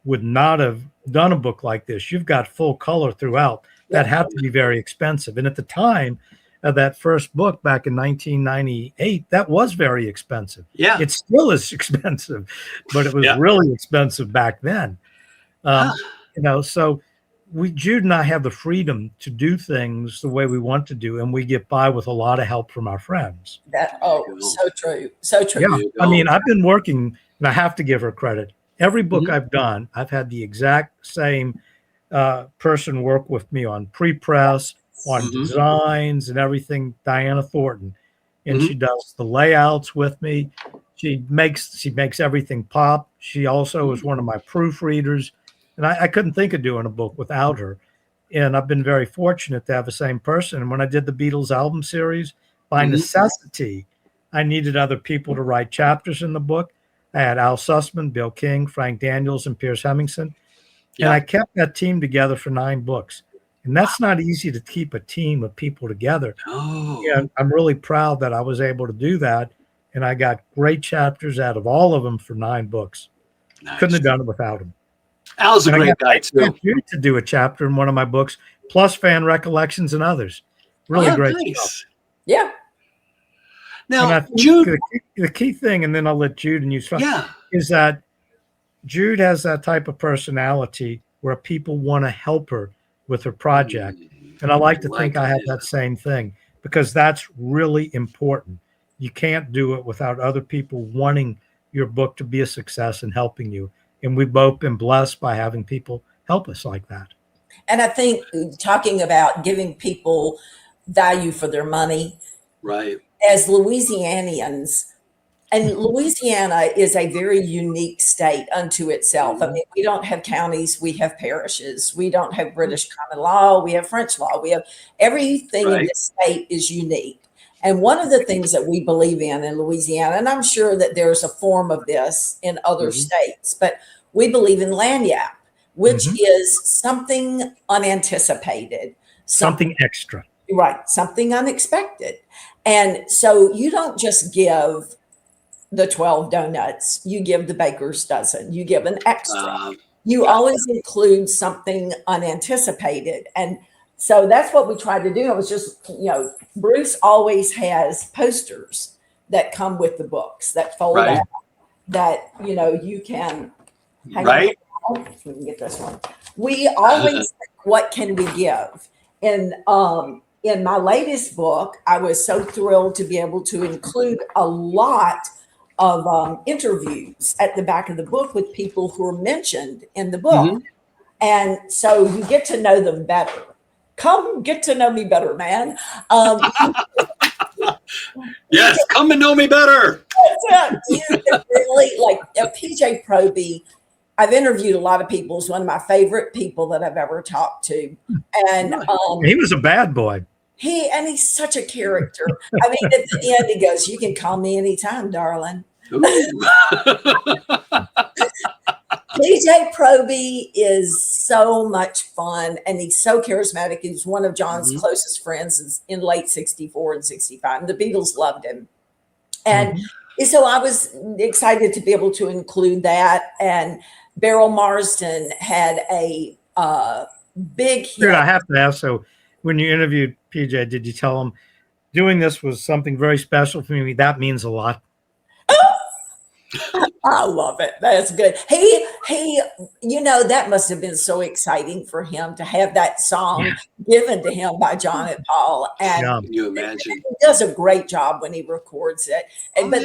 would not have done a book like this. You've got full color throughout. That had to be very expensive. And at the time of that first book back in 1998, that was very expensive. Yeah. It still is expensive, but it was really expensive back then. So Jude and I have the freedom to do things the way we want to do, and we get by with a lot of help from our friends. So true. So true. Yeah. I mean, I've been working, and I have to give her credit. Every book I've done, I've had the exact same person work with me on pre-press, on designs and everything, Diana Thornton. And she does the layouts with me. She makes everything pop. She also is one of my proofreaders. And I couldn't think of doing a book without her. And I've been very fortunate to have the same person. And when I did the Beatles album series, by necessity, I needed other people to write chapters in the book. I had Al Sussman, Bill King, Frank Daniels, and Piers Hemmingson. And I kept that team together for 9 books. And that's not easy to keep a team of people together. And I'm really proud that I was able to do that. And I got great chapters out of all of them for 9 books. Nice. Couldn't have done it without him. Al's a great guy, too. I got you to do a chapter in one of my books, plus fan recollections and others. Really great stuff. Yeah. Now, Jude, the key thing, and then I'll let Jude and you start, is that Jude has that type of personality where people want to help her with her project. And I like to think I have that same thing, because that's really important. You can't do it without other people wanting your book to be a success and helping you. And we've both been blessed by having people help us like that. And I think talking about giving people value for their money, right? As Louisianians, and Louisiana is a very unique state unto itself. I mean, we don't have counties, we have parishes. We don't have British common law, we have French law. We have everything in this state is unique. And one of the things that we believe in Louisiana, and I'm sure that there's a form of this in other states, but we believe in lagniappe, which is something unanticipated. Something extra. Right, something unexpected. And so you don't just give the 12 donuts, you give the baker's dozen, you give an extra. You always include something unanticipated. And so that's what we tried to do. It was just, Bruce always has posters that come with the books that fold out that, you can hang on. We can get this one. We always think, what can we give? And in my latest book, I was so thrilled to be able to include a lot of interviews at the back of the book with people who are mentioned in the book. And so you get to know them better. Come get to know me better, man. Yes, come and know me better. You can really, like PJ Proby, I've interviewed a lot of people. He's one of my favorite people that I've ever talked to. And he was a bad boy. He's such a character. I mean, at the end, he goes, "You can call me anytime, darling." PJ Proby is so much fun, and he's so charismatic. He's one of John's closest friends in late 64 and 65. And the Beatles loved him. And so I was excited to be able to include that. And Beryl Marsden had a big hit. Dude, I have to ask, so when you interviewed PJ, did you tell him doing this was something very special for me? That means a lot. I love it. That's good. He, that must have been so exciting for him to have that song given to him by John and Paul. And can you imagine? He does a great job when he records it. But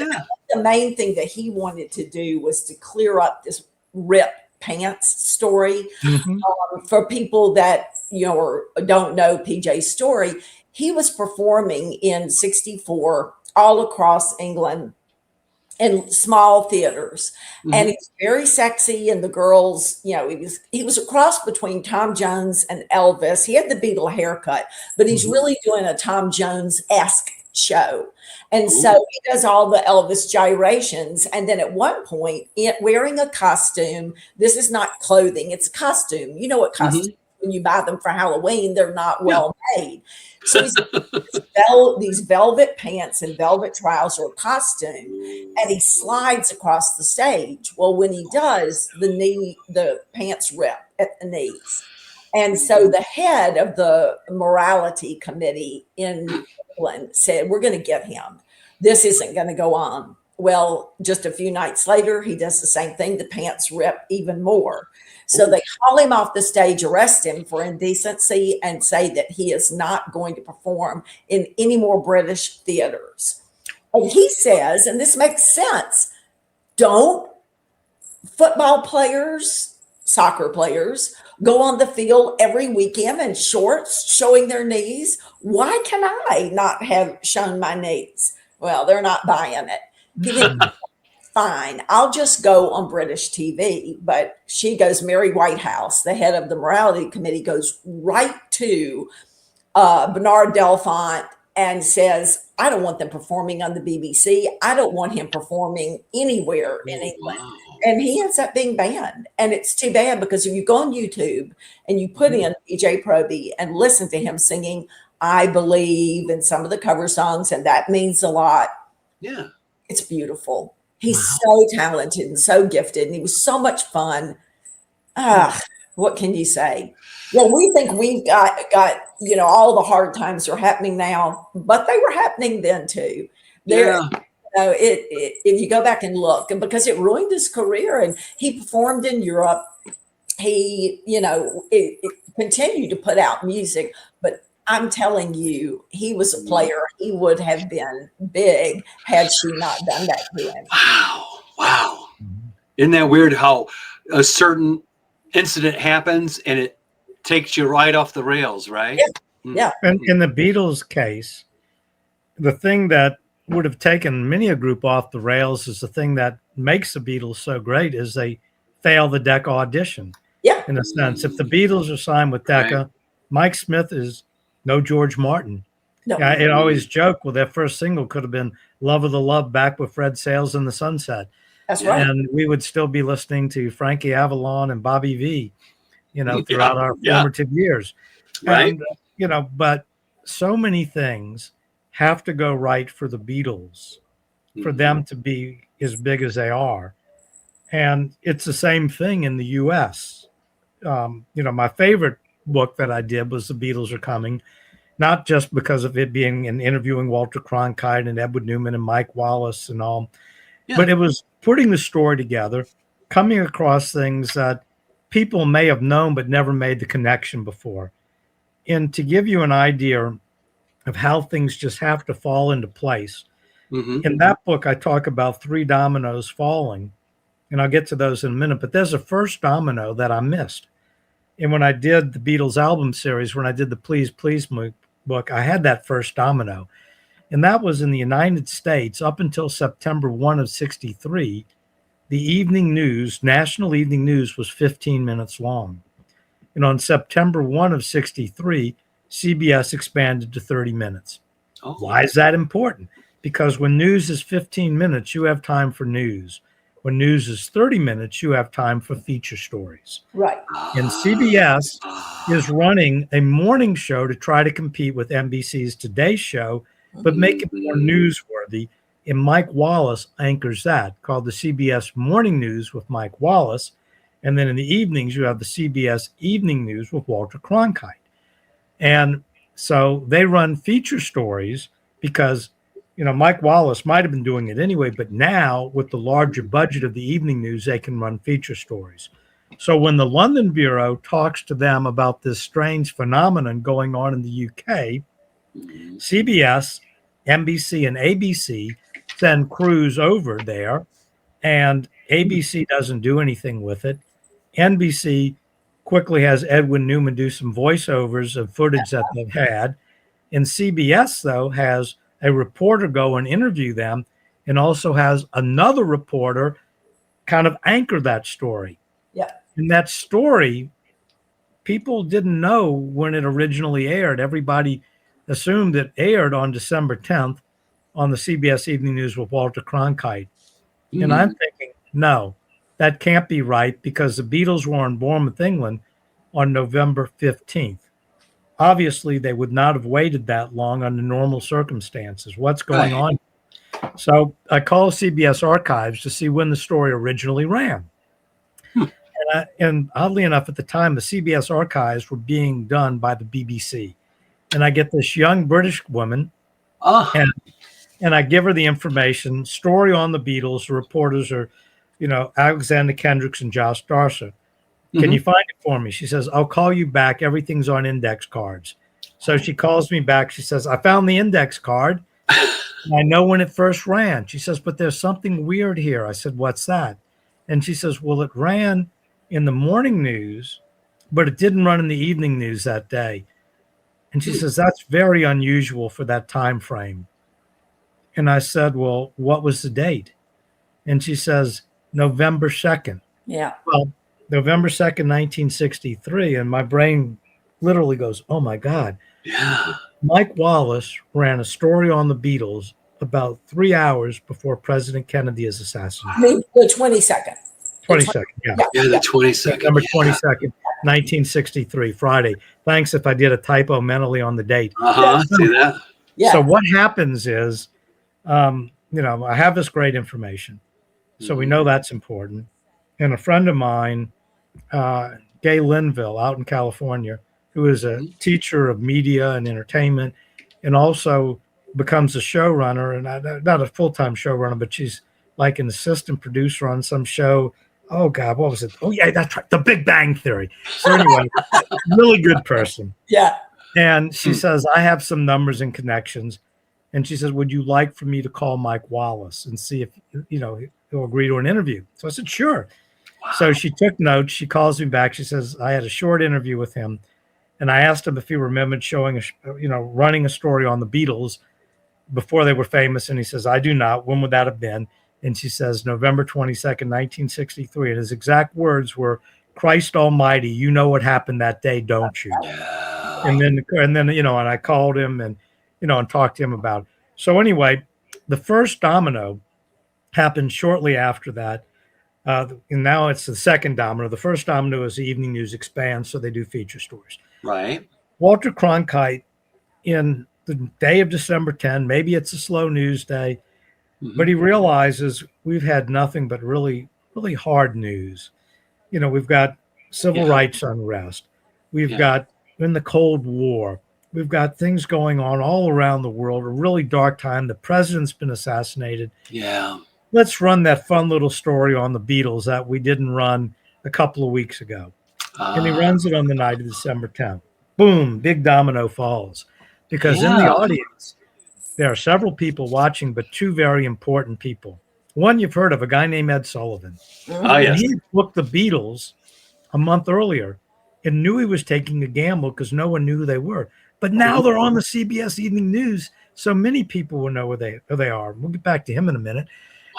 the main thing that he wanted to do was to clear up this rip pants story. For people that, or don't know PJ's story, he was performing in 64 all across England in small theaters, and he's very sexy, and the girls, he was a cross between Tom Jones and Elvis. He had the Beatle haircut, but he's really doing a Tom Jones-esque show. And so he does all the Elvis gyrations. And then at one point, wearing a costume, this is not clothing, it's a costume. You know what costumes, when you buy them for Halloween, they're not well made. So he's these velvet pants and velvet trouser costume, and he slides across the stage. Well, when he does, the pants rip at the knees. And so the head of the morality committee in England said, "We're going to get him. This isn't going to go on." Well, just a few nights later, he does the same thing. The pants rip even more. So they haul him off the stage, arrest him for indecency, and say that he is not going to perform in any more British theaters. And he says, and this makes sense, don't football players, soccer players, go on the field every weekend in shorts showing their knees? Why can I not have shown my knees? Well, they're not buying it. Fine, I'll just go on British TV. But she goes, Mary Whitehouse, the head of the morality committee, goes right to Bernard Delfont and says, I don't want them performing on the BBC. I don't want him performing anywhere in England. Wow. And he ends up being banned. And it's too bad, because if you go on YouTube and you put in PJ Proby and listen to him singing I Believe and some of the cover songs, and that means a lot. Yeah. It's beautiful. He's so talented and so gifted, and he was so much fun. What can you say? Well, we think we've got all the hard times are happening now, but they were happening then too. No, if you go back and look, and because it ruined his career, and he performed in Europe, he, it continued to put out music, but I'm telling you, he was a player. He would have been big had she not done that to him. Wow. Isn't that weird how a certain incident happens and it takes you right off the rails, right? Yeah. And in the Beatles case, the thing that would have taken many a group off the rails is the thing that makes the Beatles so great is they fail the Decca audition. Yeah. In a sense, if the Beatles are signed with Decca, right, Mike Smith is no George Martin. No. I always joke, well, their first single could have been Love of the Love Back with Fred Sales in the Sunset. That's right. And we would still be listening to Frankie Avalon and Bobby V, throughout our formative years. Right. And, but so many things have to go right for the Beatles for them to be as big as they are. And it's the same thing in the U.S. My favorite book that I did was The Beatles Are Coming, not just because of it being an interviewing Walter Cronkite and Edward Newman and Mike Wallace and all, but it was putting the story together, coming across things that people may have known but never made the connection before. And to give you an idea of how things just have to fall into place, in that book, I talk about 3 dominoes falling, and I'll get to those in a minute, but there's a first domino that I missed. And when I did the Beatles album series, when I did the Please Please book, I had that first domino. And that was in the United States up until September 1 of 63. The evening news, national evening news, was 15 minutes long. And on September 1 of 63, CBS expanded to 30 minutes. Oh. Why is that important? Because when news is 15 minutes, you have time for news. When news is 30 minutes, you have time for feature stories. Right. And CBS is running a morning show to try to compete with NBC's Today Show, but make it more newsworthy. And Mike Wallace anchors that, called the CBS Morning News with Mike Wallace. And then in the evenings, you have the CBS Evening News with Walter Cronkite. And so they run feature stories because, Mike Wallace might have been doing it anyway, but now with the larger budget of the evening news, they can run feature stories. So when the London Bureau talks to them about this strange phenomenon going on in the UK, CBS, NBC, and ABC send crews over there, and ABC doesn't do anything with it. NBC quickly has Edwin Newman do some voiceovers of footage that they've had. And CBS, though, has a reporter go and interview them and also has another reporter kind of anchor that story. Yeah. And that story, people didn't know when it originally aired. Everybody assumed it aired on December 10th on the CBS Evening News with Walter Cronkite. And I'm thinking, no, that can't be right because the Beatles were in Bournemouth, England on November 15th. Obviously, they would not have waited that long under normal circumstances. What's going on? So I called CBS Archives to see when the story originally ran. And oddly enough, at the time, the CBS Archives were being done by the BBC. And I get this young British woman, and I give her the information, story on the Beatles. The reporters are, Alexander Kendricks and Josh Darcer. Can you find it for me? She says, I'll call you back. Everything's on index cards. So she calls me back. She says, I found the index card. I know when it first ran. She says, but there's something weird here. I said, what's that? And she says, well, it ran in the morning news, but it didn't run in the evening news that day. And she says, that's very unusual for that time frame. And I said, well, what was the date? And she says, November 2nd. Yeah. Well, November 2nd, 1963. And my brain literally goes, oh, my God. Yeah. Mike Wallace ran a story on the Beatles about 3 hours before President Kennedy is assassinated. The 22nd. 22nd, yeah. Yeah, the 22nd. November 22nd, 1963, Friday. Thanks if I did a typo mentally on the date. See that? Yeah. So what happens is, I have this great information. So we know that's important. And a friend of mine, Gay Linville out in California, who is a teacher of media and entertainment, and also becomes a showrunner, and not a full-time showrunner, but she's like an assistant producer on some show. Oh God, what was it? Oh yeah, that's right, The Big Bang Theory. So anyway, really good person. Yeah. And she says, I have some numbers and connections. And she says, would you like for me to call Mike Wallace and see if, he'll agree to an interview? So I said, sure. Wow. So she took notes. She calls me back. She says, I had a short interview with him. And I asked him if he remembered running a story on the Beatles before they were famous. And he says, I do not. When would that have been? And she says, November 22nd, 1963. And his exact words were, Christ Almighty, you know what happened that day, don't you? Yeah. And then, and I called him and talked to him about it. So anyway, the first domino happened shortly after that. And now it's the second domino. The first domino is the evening news expands, so they do feature stories. Right. Walter Cronkite, in the day of December 10, maybe it's a slow news day, but he realizes we've had nothing but really, really hard news. We've got civil rights unrest. We've got in the Cold War. We've got things going on all around the world, a really dark time. The president's been assassinated. Yeah. Let's run that fun little story on the Beatles that we didn't run a couple of weeks ago. And he runs it on the night of December 10th. Boom, big domino falls. Because in the audience, there are several people watching, but two very important people. One you've heard of, a guy named Ed Sullivan. Oh, yes. And he booked the Beatles a month earlier and knew he was taking a gamble because no one knew who they were. But now they're on the CBS Evening News, so many people will know who they are. We'll get back to him in a minute.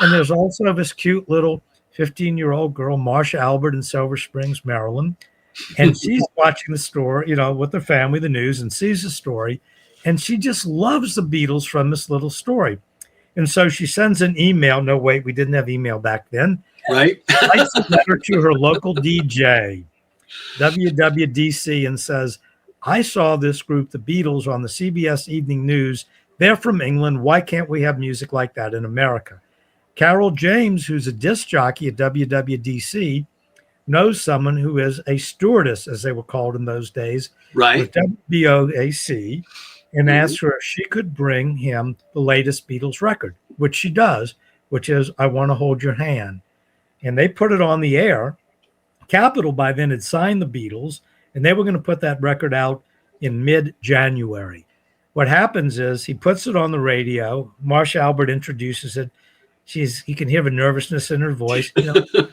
And there's also this cute little 15-year-old girl, Marsha Albert, in Silver Springs, Maryland. And she's watching the story, with her family, the news, and sees the story. And she just loves the Beatles from this little story. And so she sends an email. No, wait, we didn't have email back then. Right. Writes a letter to her local DJ, WWDC, and says, I saw this group, the Beatles, on the CBS Evening News. They're from England. Why can't we have music like that in America? Carol James, who's a disc jockey at WWDC, knows someone who is a stewardess, as they were called in those days, right, with WBOAC, and asked her if she could bring him the latest Beatles record, which she does, which is I Want to Hold Your Hand. And they put it on the air. Capitol by then had signed the Beatles, and they were going to put that record out in mid-January. What happens is he puts it on the radio. Marsha Albert introduces it. You can hear the nervousness in her voice.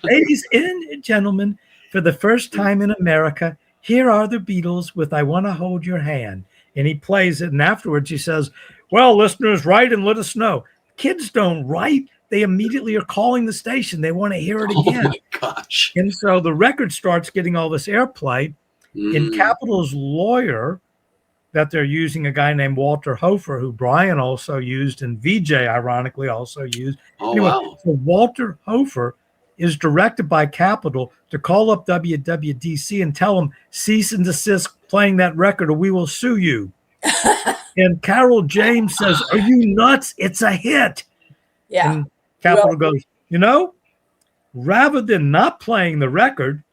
Ladies and gentlemen, for the first time in America, here are the Beatles with I Want to Hold Your Hand. And he plays it. And afterwards he says, well, listeners, write and let us know. Kids don't write. They immediately are calling the station. They want to hear it again. Oh, my gosh. And so the record starts getting all this airplay. And Capitol's lawyer that they're using, a guy named Walter Hofer, who Brian also used and VJ ironically also used. Wow. So Walter Hofer is directed by Capitol to call up WWDC and tell them cease and desist playing that record or we will sue you. And Carol James says, are you nuts? It's a hit. Yeah. And Capitol goes, rather than not playing the record,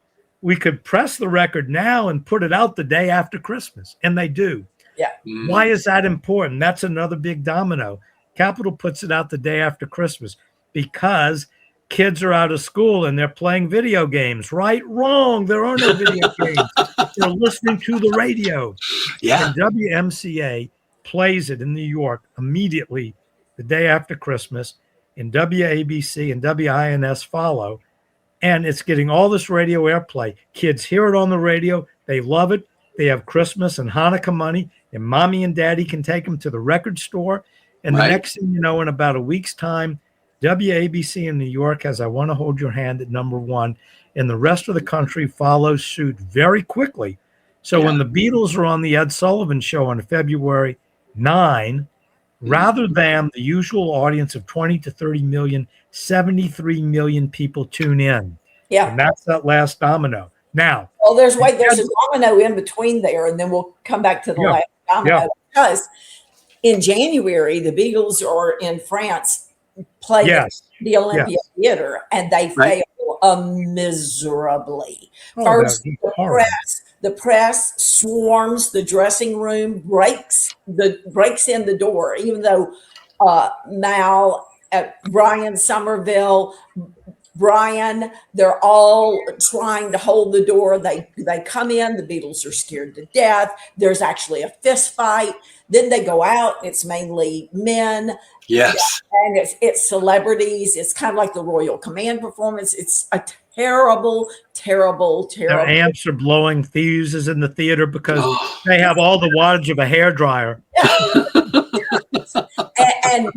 we could press the record now and put it out the day after Christmas. And they do. Yeah. Why is that important? That's another big domino. Capitol puts it out the day after Christmas because kids are out of school and they're playing video games. Right? Wrong. There are no video games. They're listening to the radio. Yeah. And WMCA plays it in New York immediately the day after Christmas, and WABC and WINS follow. And it's getting all this radio airplay. Kids hear it on the radio. They love it. They have Christmas and Hanukkah money, and mommy and daddy can take them to the record store. And the next thing you know, in about a week's time, WABC in New York has I Want to Hold Your Hand at #1, and the rest of the country follows suit very quickly. So when the Beatles are on the Ed Sullivan Show on February 9, rather than the usual audience of 20 to 30 million, 73 million people tune in. Yeah. And that's that last domino. Now, well, there's a domino in between there, and then we'll come back to the last domino because in January the Beatles are in France playing the Olympia Theater, and they fail miserably. First, the press The press swarms the dressing room, breaks in the door, even though Mal, Brian Somerville, Brian, they're all trying to hold the door. They come in, the Beatles are scared to death. There's actually a fist fight. Then they go out. It's mainly men. Yes. And it's celebrities. It's kind of like the Royal Command performance. It's a terrible. Their amps are blowing fuses in the theater because they have all the wattage of a hairdryer. and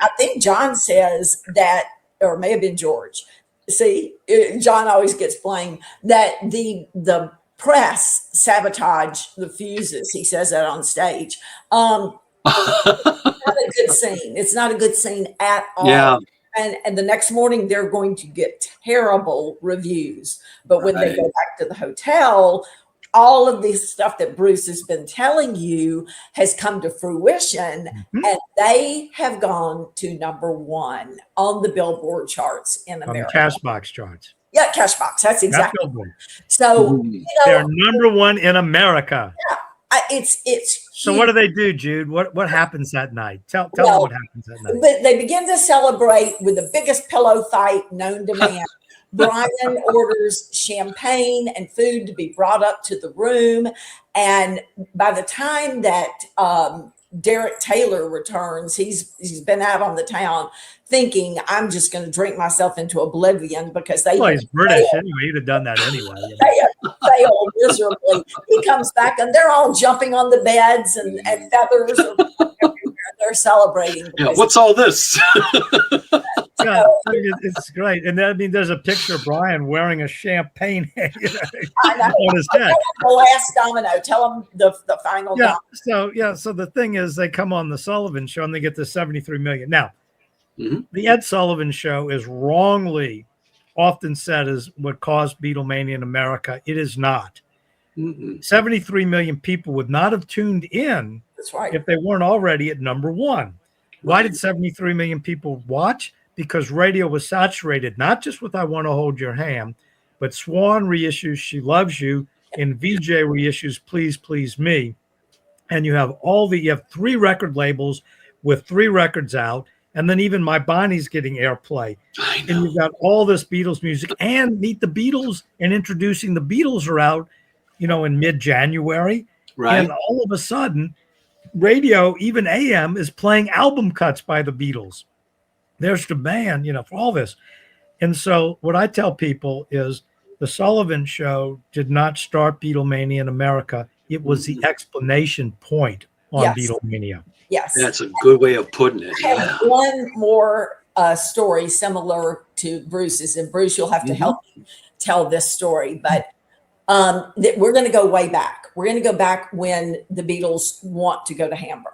I think John says that, or it may have been George. See, John always gets blamed that the press sabotage the fuses. He says that on stage. It's not a good scene. It's not a good scene at all. Yeah. And the next morning they're going to get terrible reviews. But when they go back to the hotel, all of this stuff that Bruce has been telling you has come to fruition, and they have gone to #1 on the Billboard charts in America. On the Cashbox charts. Yeah, Cashbox. That's exactly. So they're #1 in America. Yeah, it's. So what do they do, Jude? What happens that night? Tell them what happens that night. But they begin to celebrate with the biggest pillow fight known to man. Brian orders champagne and food to be brought up to the room. And by the time that Derek Taylor returns, he's been out on the town thinking, I'm just going to drink myself into oblivion because he's British anyway. He'd have done that anyway. They failed miserably. He comes back and they're all jumping on the beds and feathers are everywhere. They're celebrating. Yeah, what's all this? Yeah, it's great. And then, there's a picture of Brian wearing a champagne on his head. The last domino. Tell him the final domino. So the thing is, they come on the Sullivan Show and they get the 73 million. Now, the Ed Sullivan Show is wrongly often said as what caused Beatlemania in America. It is not. 73 million people would not have tuned in. That's right. If they weren't already at #1. Why did 73 million people watch? Because radio was saturated, not just with I Want to Hold Your Hand, but Swan reissues She Loves You and VJ reissues Please Please Me. And you have you have 3 record labels with 3 records out. And then even My Bonnie's getting airplay. And you've got all this Beatles music and Meet the Beatles and Introducing the Beatles are out, in mid-January. Right. And all of a sudden, radio, even AM, is playing album cuts by the Beatles. There's demand, for all this. And so what I tell people is the Sullivan Show did not start Beatlemania in America. It was the explanation point on Beatlemania. Yes. That's a good way of putting it. I have one more story similar to Bruce's. And Bruce, you'll have to help me tell this story. But we're going to go way back. We're going to go back when the Beatles want to go to Hamburg.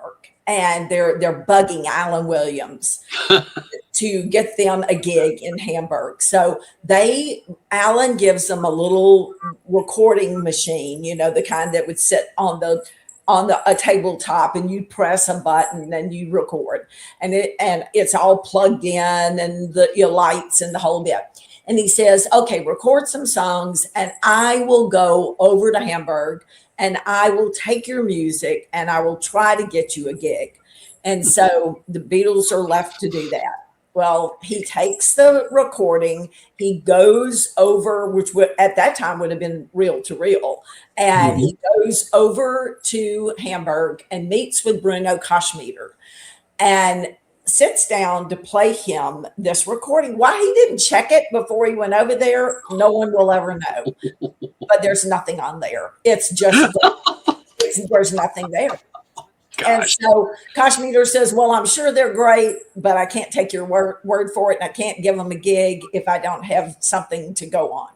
And they're bugging Alan Williams to get them a gig in Hamburg. So Alan gives them a little recording machine, the kind that would sit on a tabletop, and you press a button and you record, and it's all plugged in and your lights and the whole bit. And he says, okay, record some songs and I will go over to Hamburg and I will take your music and I will try to get you a gig. And so the Beatles are left to do that. Well, he takes the recording, he goes over, which at that time would have been reel to reel, and he goes over to Hamburg and meets with Bruno Kashmir and sits down to play him this recording. Why he didn't check it before he went over there, no one will ever know. But there's nothing on there. It's just there's nothing there. Gosh. And so Kashmir says, well, I'm sure they're great, but I can't take your word for it. And I can't give them a gig if I don't have something to go on.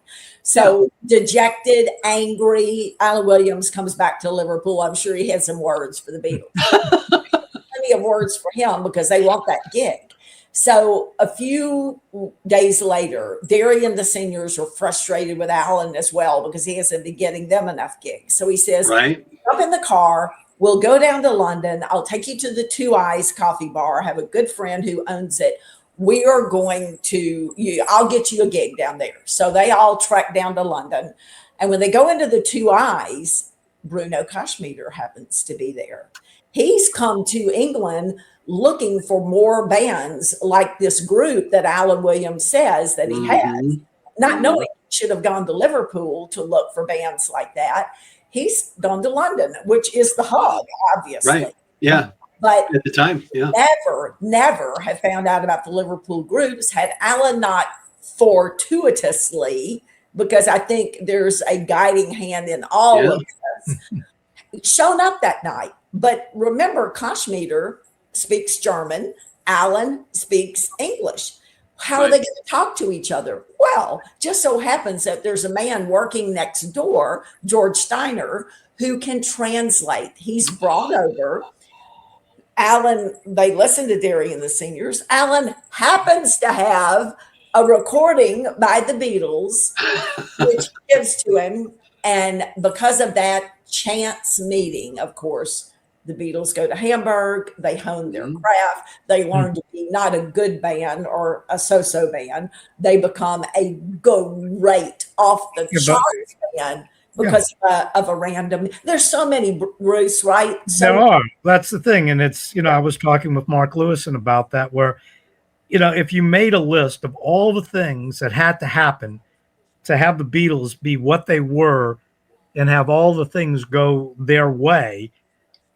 So dejected, angry, Alan Williams comes back to Liverpool. I'm sure he had some words for the Beatles. Plenty of words for him because they want that gig. So a few days later, Derry and the seniors are frustrated with Alan as well because he hasn't been getting them enough gigs. So he says, jump in the car. We'll go down to London. I'll take you to the Two Eyes coffee bar. I have a good friend who owns it. We are going to, I'll get you a gig down there. So they all trek down to London And when they go into the Two Eyes, Bruno Kashmir happens to be there. He's come to England looking for more bands like this group that Alan Williams says that he has, not knowing he should have gone to Liverpool to look for bands like that. He's gone to London, which is the hub, obviously. Right. Yeah. But at the time, never have found out about the Liverpool groups had Alan not fortuitously, because I think there's a guiding hand in all of this, shown up that night. But remember, Kashmir speaks German, Alan speaks English. How are they going to talk to each other? Well, just so happens that there's a man working next door, George Steiner, who can translate. He's brought over. Alan, they listen to Derry and the Seniors. Alan happens to have a recording by the Beatles, which gives to him. And because of that chance meeting, of course, the Beatles go to Hamburg, they hone their craft, they learn to be not a good band or a so-so band, they become a great off-the-charts band because of a random, there's so many, Bruce, right? So, there are. That's the thing. And it's, I was talking with Mark Lewison about that, where, if you made a list of all the things that had to happen to have the Beatles be what they were and have all the things go their way,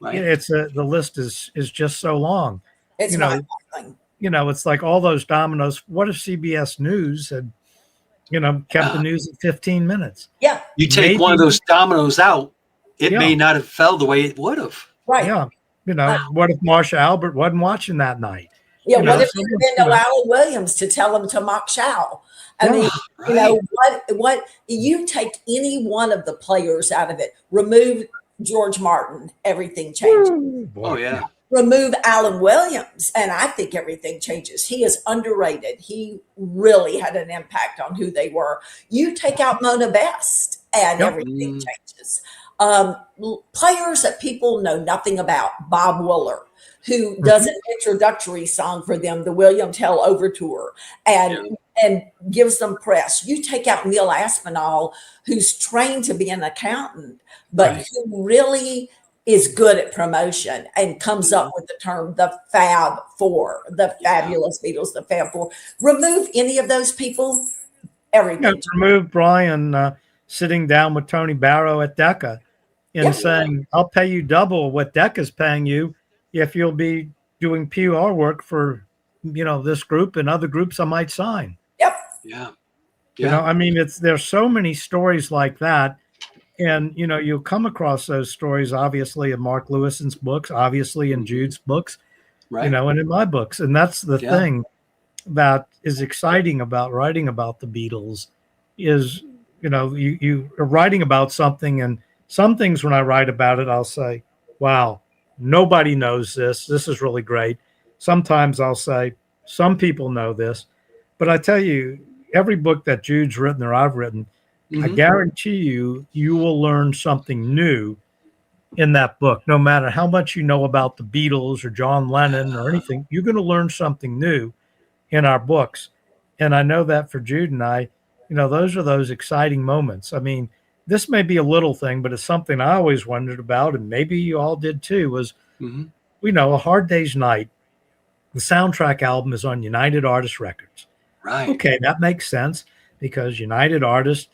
the list is just so long. It's it's like all those dominoes. What if CBS News had, kept the news at 15 minutes? Yeah. You take one of those dominoes out, it may not have fell the way it would have. Right. Yeah. What if Marsha Albert wasn't watching that night? Yeah. What if there had been no Alan Williams to tell him to mock Shao? I mean, what you take any one of the players out of it, remove George Martin, everything changes. Oh, yeah. Remove Alan Williams, and I think everything changes. He is underrated. He really had an impact on who they were. You take out Mona Best, and everything changes. Players that people know nothing about, Bob Wooler, who does an introductory song for them, the William Tell Overture, and gives them press. You take out Neil Aspinall, who's trained to be an accountant, but who really is good at promotion and comes up with the term the Fab Four, the fabulous Beatles, the Fab Four. Remove any of those people, everything. Remove Brian sitting down with Tony Barrow at Decca and saying, I'll pay you double what Decca's paying you if you'll be doing PR work for, this group and other groups I might sign. Yep. Yeah. I mean, there's so many stories like that. And, you'll come across those stories, obviously, in Mark Lewison's books, obviously in Jude's books, and in my books. And that's the thing that is exciting about writing about the Beatles is, you are writing about something, and some things when I write about it, I'll say, wow, nobody knows this. This is really great. Sometimes I'll say, some people know this. But I tell you, every book that Jude's written or I've written, I guarantee you will learn something new in that book. No matter how much you know about the Beatles or John Lennon or anything, you're going to learn something new in our books. And I know that for Jude and I, those are those exciting moments. I mean, this may be a little thing, but it's something I always wondered about, and maybe you all did too, was, A Hard Day's Night, the soundtrack album is on United Artists Records. Right. Okay, that makes sense because United Artists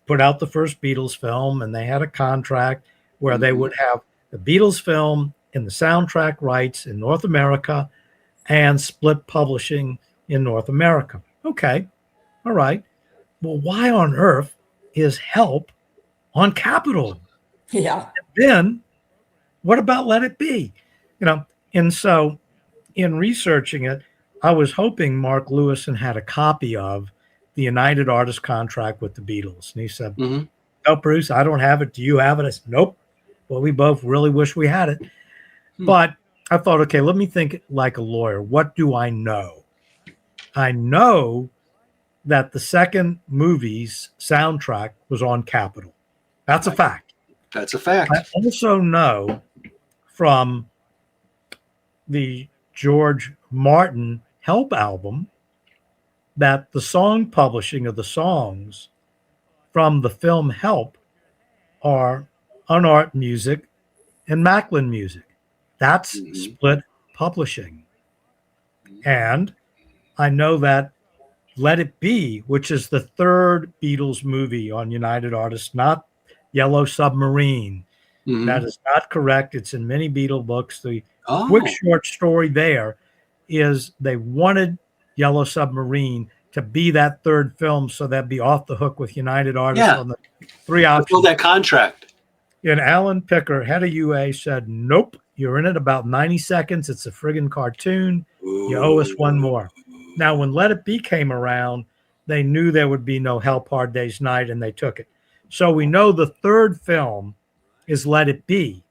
put out the first Beatles film, and they had a contract where they would have the Beatles film and the soundtrack rights in North America and split publishing in North America. Okay. All right. Well, why on earth is Help on Capitol? Yeah. And then what about Let It Be? And so in researching it, I was hoping Mark Lewison had a copy of the United Artists contract with the Beatles. And he said, no, Bruce, I don't have it. Do you have it? I said, nope. Well, we both really wish we had it. But I thought, okay, let me think like a lawyer. What do I know? I know that the second movie's soundtrack was on Capitol. That's a fact. That's a fact. I also know from the George Martin Help album that the song publishing of the songs from the film Help are Unart Music and Macklin Music. That's split publishing. And I know that Let It Be, which is the third Beatles movie on United Artists, not Yellow Submarine. That is not correct. It's in many Beatle books. The quick short story there is they wanted Yellow Submarine to be that third film, so that'd be off the hook with United Artists on the 3 options. That contract. And Alan Picker, head of UA, said, nope, you're in it about 90 seconds. It's a friggin' cartoon. You owe us one more. Now, when Let It Be came around, they knew there would be no Help Hard Day's Night, and they took it. So we know the third film is Let It Be.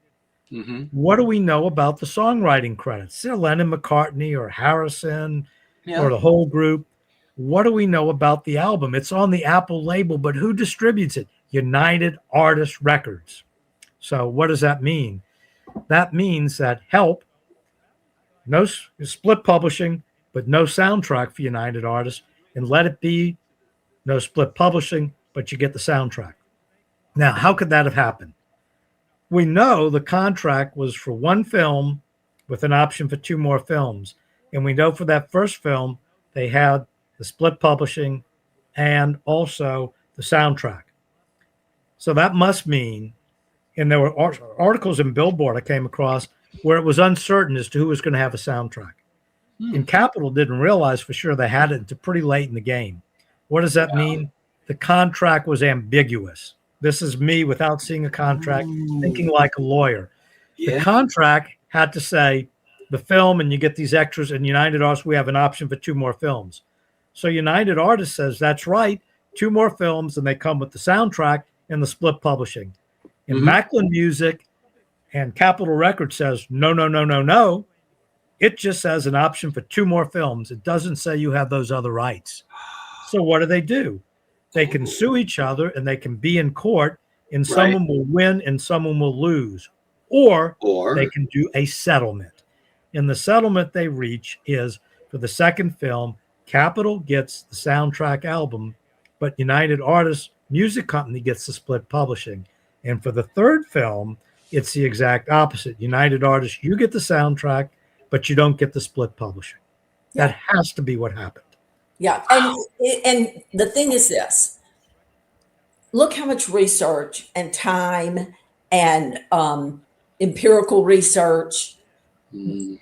What do we know about the songwriting credits? Is it Lennon, McCartney, or Harrison, or the whole group? What do we know about the album? It's on the Apple label, but who distributes it? United Artists Records. So what does that mean? That means that Help, no split publishing, but no soundtrack for United Artists, and Let It Be, no split publishing, but you get the soundtrack. Now, how could that have happened? We know the contract was for one film with an option for 2 more films. And we know for that first film, they had the split publishing and also the soundtrack. So that must mean, and there were articles in Billboard I came across where it was uncertain as to who was going to have a soundtrack. And Capitol didn't realize for sure they had it until pretty late in the game. What does that mean? The contract was ambiguous. This is me without seeing a contract, thinking like a lawyer. The contract had to say the film, and you get these extras, and United Artists, we have an option for 2 more films. So United Artists says, that's right, 2 more films, and they come with the soundtrack and the split publishing. And Macklin Music and Capitol Records says, no, no, no, no, no. It just says an option for 2 more films. It doesn't say you have those other rights. So what do? They can sue each other, and they can be in court, and someone will win and someone will lose. Or they can do a settlement. And the settlement they reach is for the second film, Capitol gets the soundtrack album, but United Artists Music Company gets the split publishing. And for the third film, it's the exact opposite. United Artists, you get the soundtrack, but you don't get the split publishing. That has to be what happened. Yeah. And the thing is this, look how much research and time and empirical research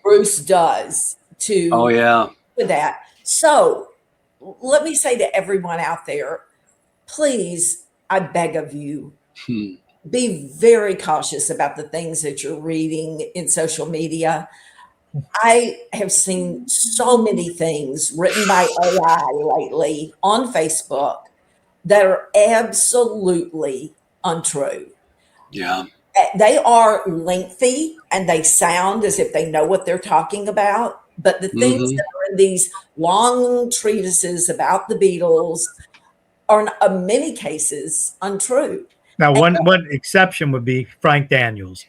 Bruce does to with that. So let me say to everyone out there, please, I beg of you, be very cautious about the things that you're reading in social media. I have seen so many things written by AI lately on Facebook that are absolutely untrue. Yeah. They are lengthy and they sound as if they know what they're talking about. But the things that are in these long treatises about the Beatles are in many cases untrue. Now, one exception would be Frank Daniels.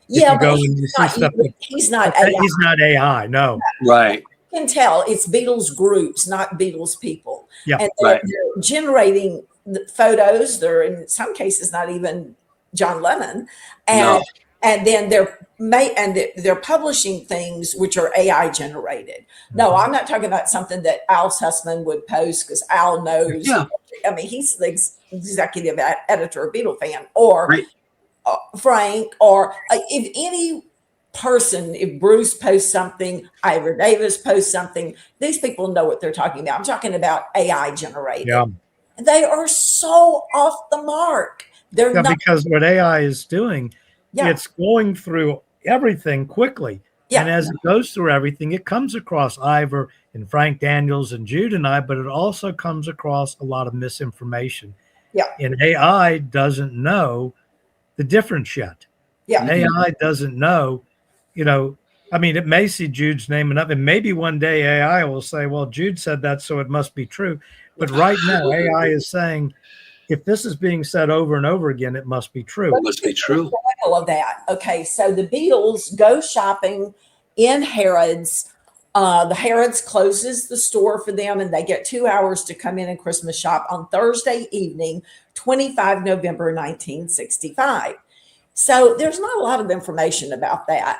Yeah, but he's not AI. He's not AI, no. Right. You can tell it's Beatles groups, not Beatles people. Yeah, and they're generating the photos. They're in some cases not even John Lennon, and then they're publishing things which are AI generated. No, I'm not talking about something that Al Sussman would post because Al knows. Yeah. I mean, he's the executive editor of Beatle Fan, or Frank, or if any person, if Bruce posts something, Ivor Davis posts something, these people know what they're talking about. I'm talking about AI generated. Yeah. They are so off the mark. They're not, because what AI is doing, it's going through everything quickly. Yeah. And as it goes through everything, it comes across Ivor and Frank Daniels and Jude and I, but it also comes across a lot of misinformation. Yeah. And AI doesn't know the difference yet. Yeah. AI doesn't know, I mean, it may see Jude's name enough, and maybe one day AI will say, well, Jude said that, so it must be true. But right now, AI is saying, if this is being said over and over again, it must be true. It must be true. Of that. Okay, so the Beatles go shopping in Harrods The Harrods closes the store for them, and they get 2 hours to come in and Christmas shop on Thursday evening, 25 November 1965. So there's not a lot of information about that.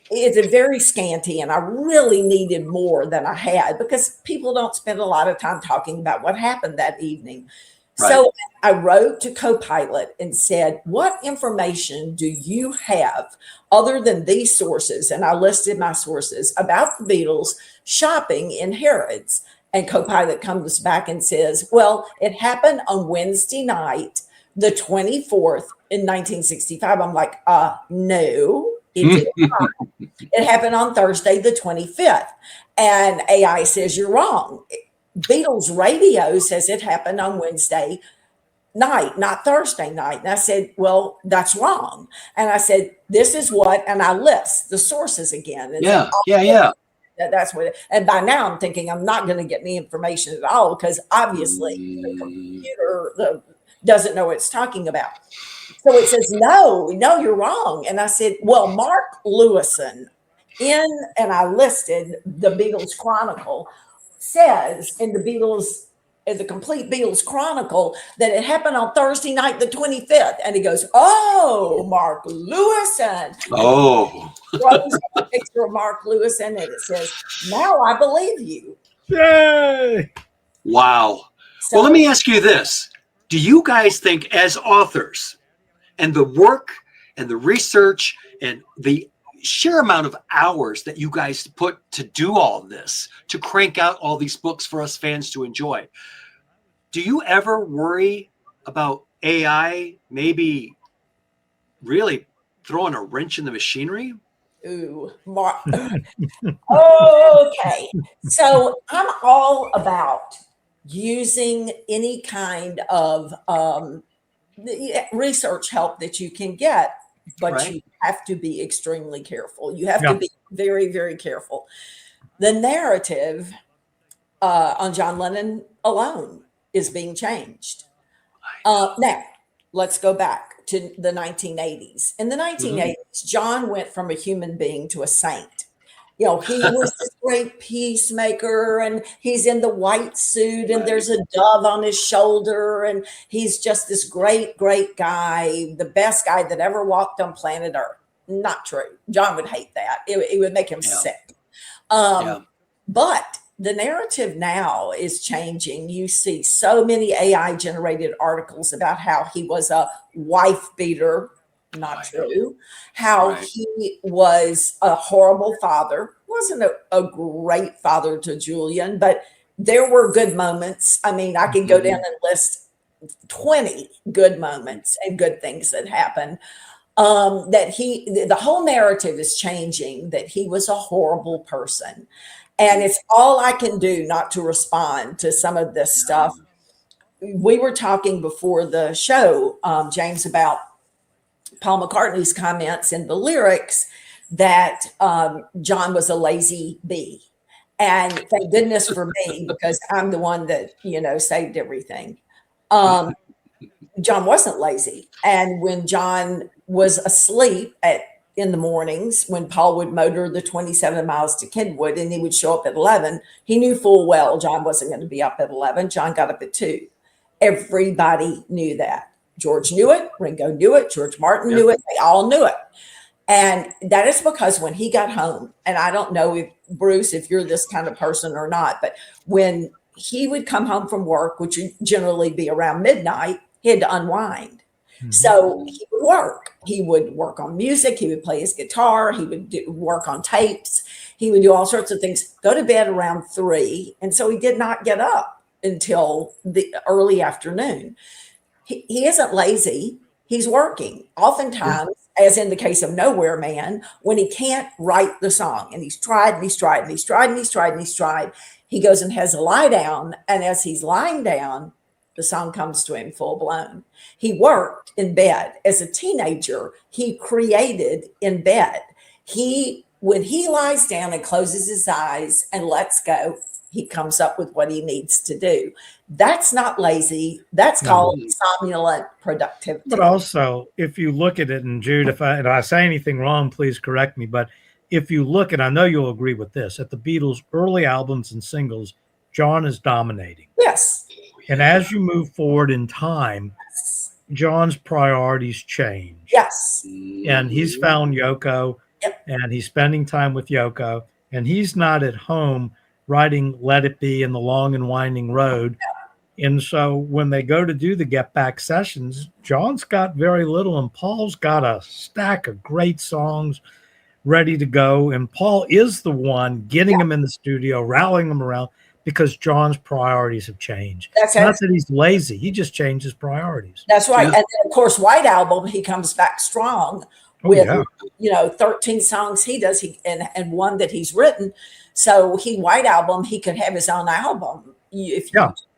It's very scanty, and I really needed more than I had because people don't spend a lot of time talking about what happened that evening. Right. So I wrote to Copilot and said, what information do you have other than these sources? And I listed my sources about the Beatles shopping in Harrods. And Copilot comes back and says, well, it happened on Wednesday night, the 24th in 1965. I'm like, no, it did not. It happened on Thursday, the 25th. And AI says, you're wrong. Beatles radio says it happened on Wednesday night, not Thursday night. And I said, well, that's wrong. And I said, this is what, and I list the sources again. And that's what, and by now I'm thinking I'm not going to get any information at all because obviously the computer doesn't know what it's talking about. So it says, no, you're wrong. And I said, well, Mark Lewison and I listed the Beatles Chronicle says in the complete Beatles Chronicle that it happened on Thursday night, the 25th. And he goes, oh, Mark Lewison. Oh. Throws a picture of Mark Lewison and it says, now I believe you. Yay. Wow. So, well, let me ask you this. Do you guys think as authors and the work and the research and the sheer amount of hours that you guys put to do all this, to crank out all these books for us fans to enjoy, do you ever worry about AI maybe really throwing a wrench in the machinery? Ooh, Mark. Okay. So I'm all about using any kind of research help that you can get, but you have to be extremely careful. You have to be very, very careful. The narrative on John Lennon alone is being changed. Now, let's go back to the 1980s. In the 1980s, John went from a human being to a saint. You know, he was this great peacemaker and he's in the white suit and there's a dove on his shoulder and he's just this great, great guy, the best guy that ever walked on planet Earth. Not true. John would hate that. It would make him sick. But the narrative now is changing. You see so many AI generated articles about how he was a wife beater. Not true. How he was a horrible father. Wasn't a great father to Julian, but there were good moments. I mean, I could go down and list 20 good moments and good things that happened. The whole narrative is changing, that he was a horrible person. And it's all I can do not to respond to some of this stuff. We were talking before the show, James, about Paul McCartney's comments in the lyrics that John was a lazy bee. And thank goodness for me, because I'm the one that, saved everything. John wasn't lazy. And when John was asleep in the mornings, when Paul would motor the 27 miles to Kenwood and he would show up at 11, he knew full well John wasn't going to be up at 11. John got up at 2. Everybody knew that. George knew it. Ringo knew it. George Martin knew it. They all knew it. And that is because when he got home, and I don't know if Bruce, if you're this kind of person or not, but when he would come home from work, which would generally be around midnight, he had to unwind. So he would work. He would work on music. He would play his guitar. He would work on tapes. He would do all sorts of things, go to bed around 3. And so he did not get up until the early afternoon. He isn't lazy. He's working. Oftentimes, as in the case of Nowhere Man, when he can't write the song and he's tried and he's tried and he's tried and he's tried and he's tried, he goes and has a lie down. And as he's lying down, the song comes to him full blown. He worked in bed. As a teenager, he created in bed. When he lies down and closes his eyes and lets go, he comes up with what he needs to do. That's not lazy. That's called somnolent productivity. But also, if you look at it, and Jude, if I say anything wrong, please correct me. But if you look, and I know you'll agree with this, at the Beatles' early albums and singles, John is dominating. Yes. And as you move forward in time, Yes. John's priorities change. Yes. And he's found Yoko, Yep. and he's spending time with Yoko, and he's not at home writing Let It Be and The Long and Winding Road. And so when they go to do the Get Back sessions, John's got very little, and Paul's got a stack of great songs ready to go. And Paul is the one getting them in the studio, rallying them around, because John's priorities have changed. That's not that he's lazy. He just changed his priorities. That's right. Yeah. And then, of course, White Album, he comes back strong with, 13 songs he does, and one that he's written. So White Album, he could have his own album.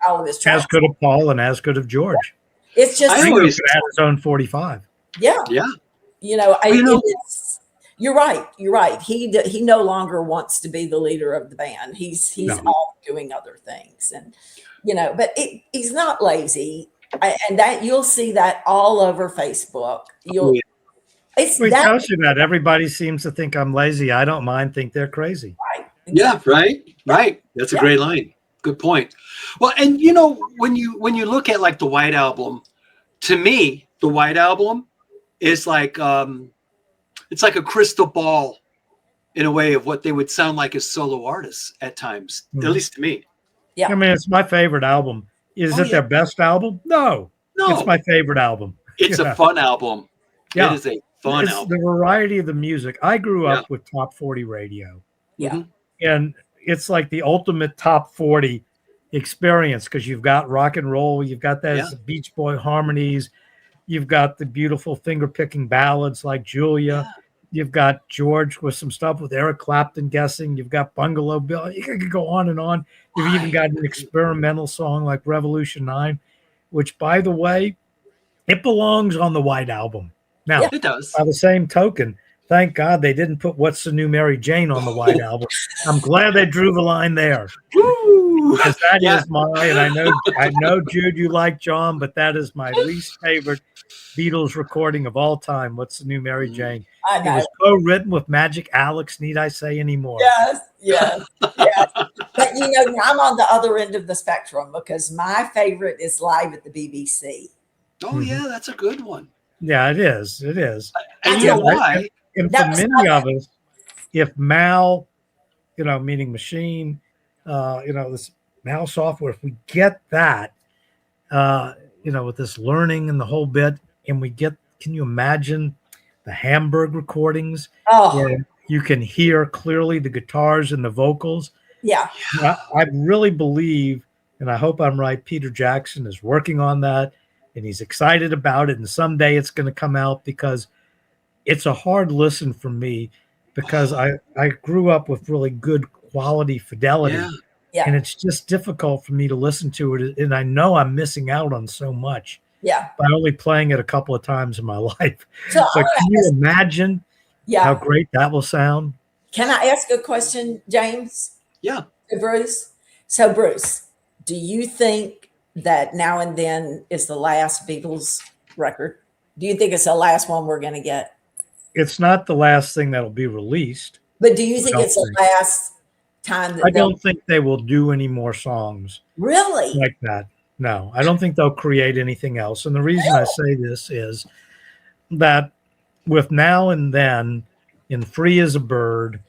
All of his tracks. As could have Paul and as could have George. It's just Ringo could have his own 45. Yeah. Yeah. You're right. You're right. He no longer wants to be the leader of the band. He's off doing other things, and but he's not lazy, and that you'll see that all over Facebook. It tells you that everybody seems to think I'm lazy. I don't mind. Think they're crazy. Right. Exactly. Yeah. Right. That's a great line. Good point. Well, and when you look at like the White Album, to me, the White Album is like it's like a crystal ball in a way of what they would sound like as solo artists at times, at least to me. Yeah. I mean, it's my favorite album. Is it their best album? No. It's my favorite album. It's a fun album. Yeah. It is a fun album. The variety of the music. I grew up with top 40 radio. Yeah. And it's like the ultimate top 40 experience, because you've got rock and roll, you've got those Beach Boy harmonies, you've got the beautiful finger-picking ballads like Julia, you've got George with some stuff with Eric Clapton guessing, you've got Bungalow Bill, you could go on and on. You've even got an experimental song like Revolution 9, which, by the way, it belongs on the White Album. Now, it does. By the same token, thank God they didn't put What's the New Mary Jane on the White Album. I'm glad they drew the line there. Because that is and I know, Jude, you like John, but that is my least favorite Beatles recording of all time. What's the New Mary Jane? I know. It was co-written with Magic Alex. Need I say any more? Yes. But I'm on the other end of the spectrum, because my favorite is Live at the BBC. Oh yeah, that's a good one. Yeah, it is. It is. And you know why? And for many of us, if Mal, meaning machine, this Mal software, if we get that, with this learning and the whole bit, and we get, can you imagine the Hamburg recordings? Where you can hear clearly the guitars and the vocals. Yeah. I really believe, and I hope I'm right, Peter Jackson is working on that, and he's excited about it. And someday it's going to come out, because it's a hard listen for me, because I grew up with really good quality fidelity. Yeah. And it's just difficult for me to listen to it. And I know I'm missing out on so much by only playing it a couple of times in my life. So can you imagine how great that will sound? Can I ask a question, James? Yeah. Bruce. So, Bruce, do you think that Now and Then is the last Beatles record? Do you think it's the last one we're going to get? It's not the last thing that'll be released. But do you think it's the last time that I don't think they will do any more songs. Really? Like that. No, I don't think they'll create anything else. And the reason I say this is that with Now and Then, in Free as a Bird,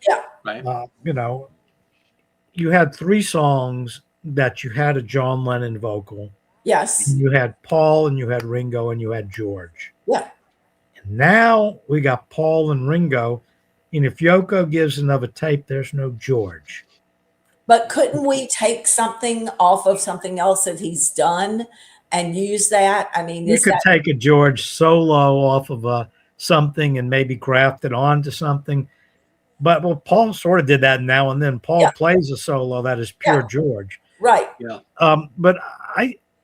you had 3 songs that you had a John Lennon vocal. Yes. You had Paul, and you had Ringo, and you had George. Yeah. And now we got Paul and Ringo. And if Yoko gives another tape, there's no George. But couldn't we take something off of something else that he's done and use that? I mean, you could take a George solo off of something and maybe graft it onto something. But Paul sort of did that Now and Then. Paul plays a solo that is pure George. Right. Yeah. But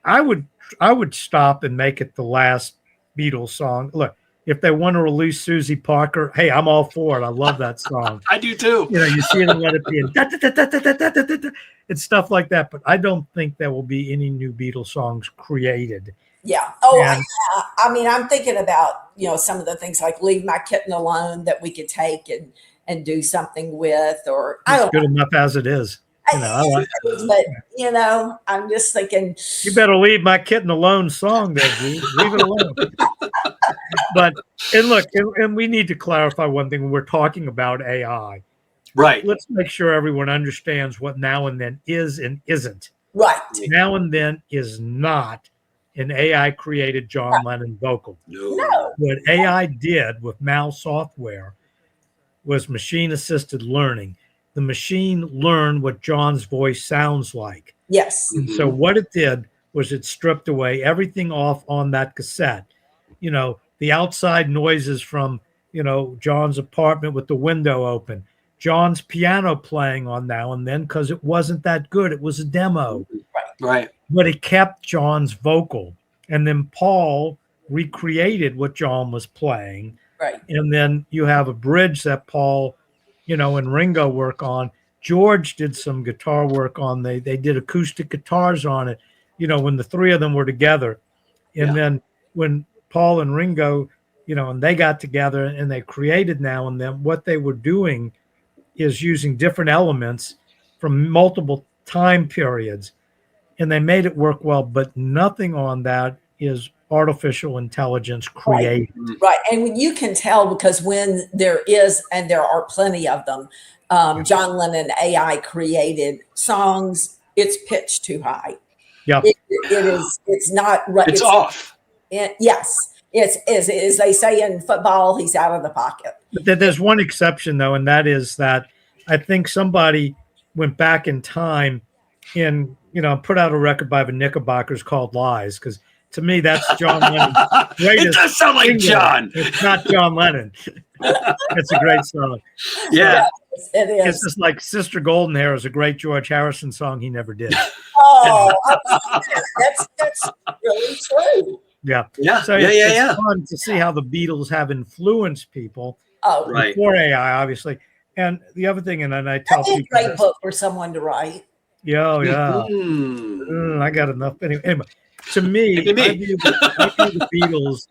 I would stop and make it the last Beatles song. Look, if they want to release Susie Parker, hey, I'm all for it. I love that song. I do too. You see it and Let It Be, and it's stuff like that. But I don't think there will be any new Beatles songs created Yeah. Oh, And I mean, I'm thinking about, some of the things like Leave My Kitten Alone that we could take and do something with, or I it's don't good enough as it is. but I'm just thinking, You better leave my kitten alone song there, Jude. Leave it alone. But, and look, and we need to clarify one thing when we're talking about AI. Right. Let's make sure everyone understands what now and then is and isn't. right. Now and then is not an AI created John Lennon vocal. No. What AI did with Mal software was machine assisted learning. The machine learned what John's voice sounds like. Yes. And so what it did was it stripped away everything off on that cassette. The outside noises from, John's apartment with the window open, John's piano playing on now and then because it wasn't that good. It was a demo. Right. But it kept John's vocal. And then Paul recreated what John was playing. Right. And then you have a bridge that Paul, and Ringo work on. George did some guitar work on. They did acoustic guitars on it, when the three of them were together. And then when Paul and Ringo, and they got together and they created Now and Then, what they were doing is using different elements from multiple time periods. And they made it work well, but nothing on that is artificial intelligence created. Right. And you can tell because when there is, and there are plenty of them, John Lennon AI created songs, it's pitched too high. Yeah. It's not right. It's off. Yes. It's as they say in football, he's out of the pocket. But there's one exception though, and that is that I think somebody went back in time and put out a record by the Knickerbockers called Lies, because to me that's John Lennon's greatest. It does sound like single. John. It's not John Lennon. It's a great song. Yeah. It is. It's just like Sister Golden Hair is a great George Harrison song he never did. Oh, that's really true. Yeah. Yeah. So it's fun to see how the Beatles have influenced people before AI, obviously. And the other thing, and then I tell people, great book for someone to write. Yeah, I got enough. Anyway, to me, I view the Beatles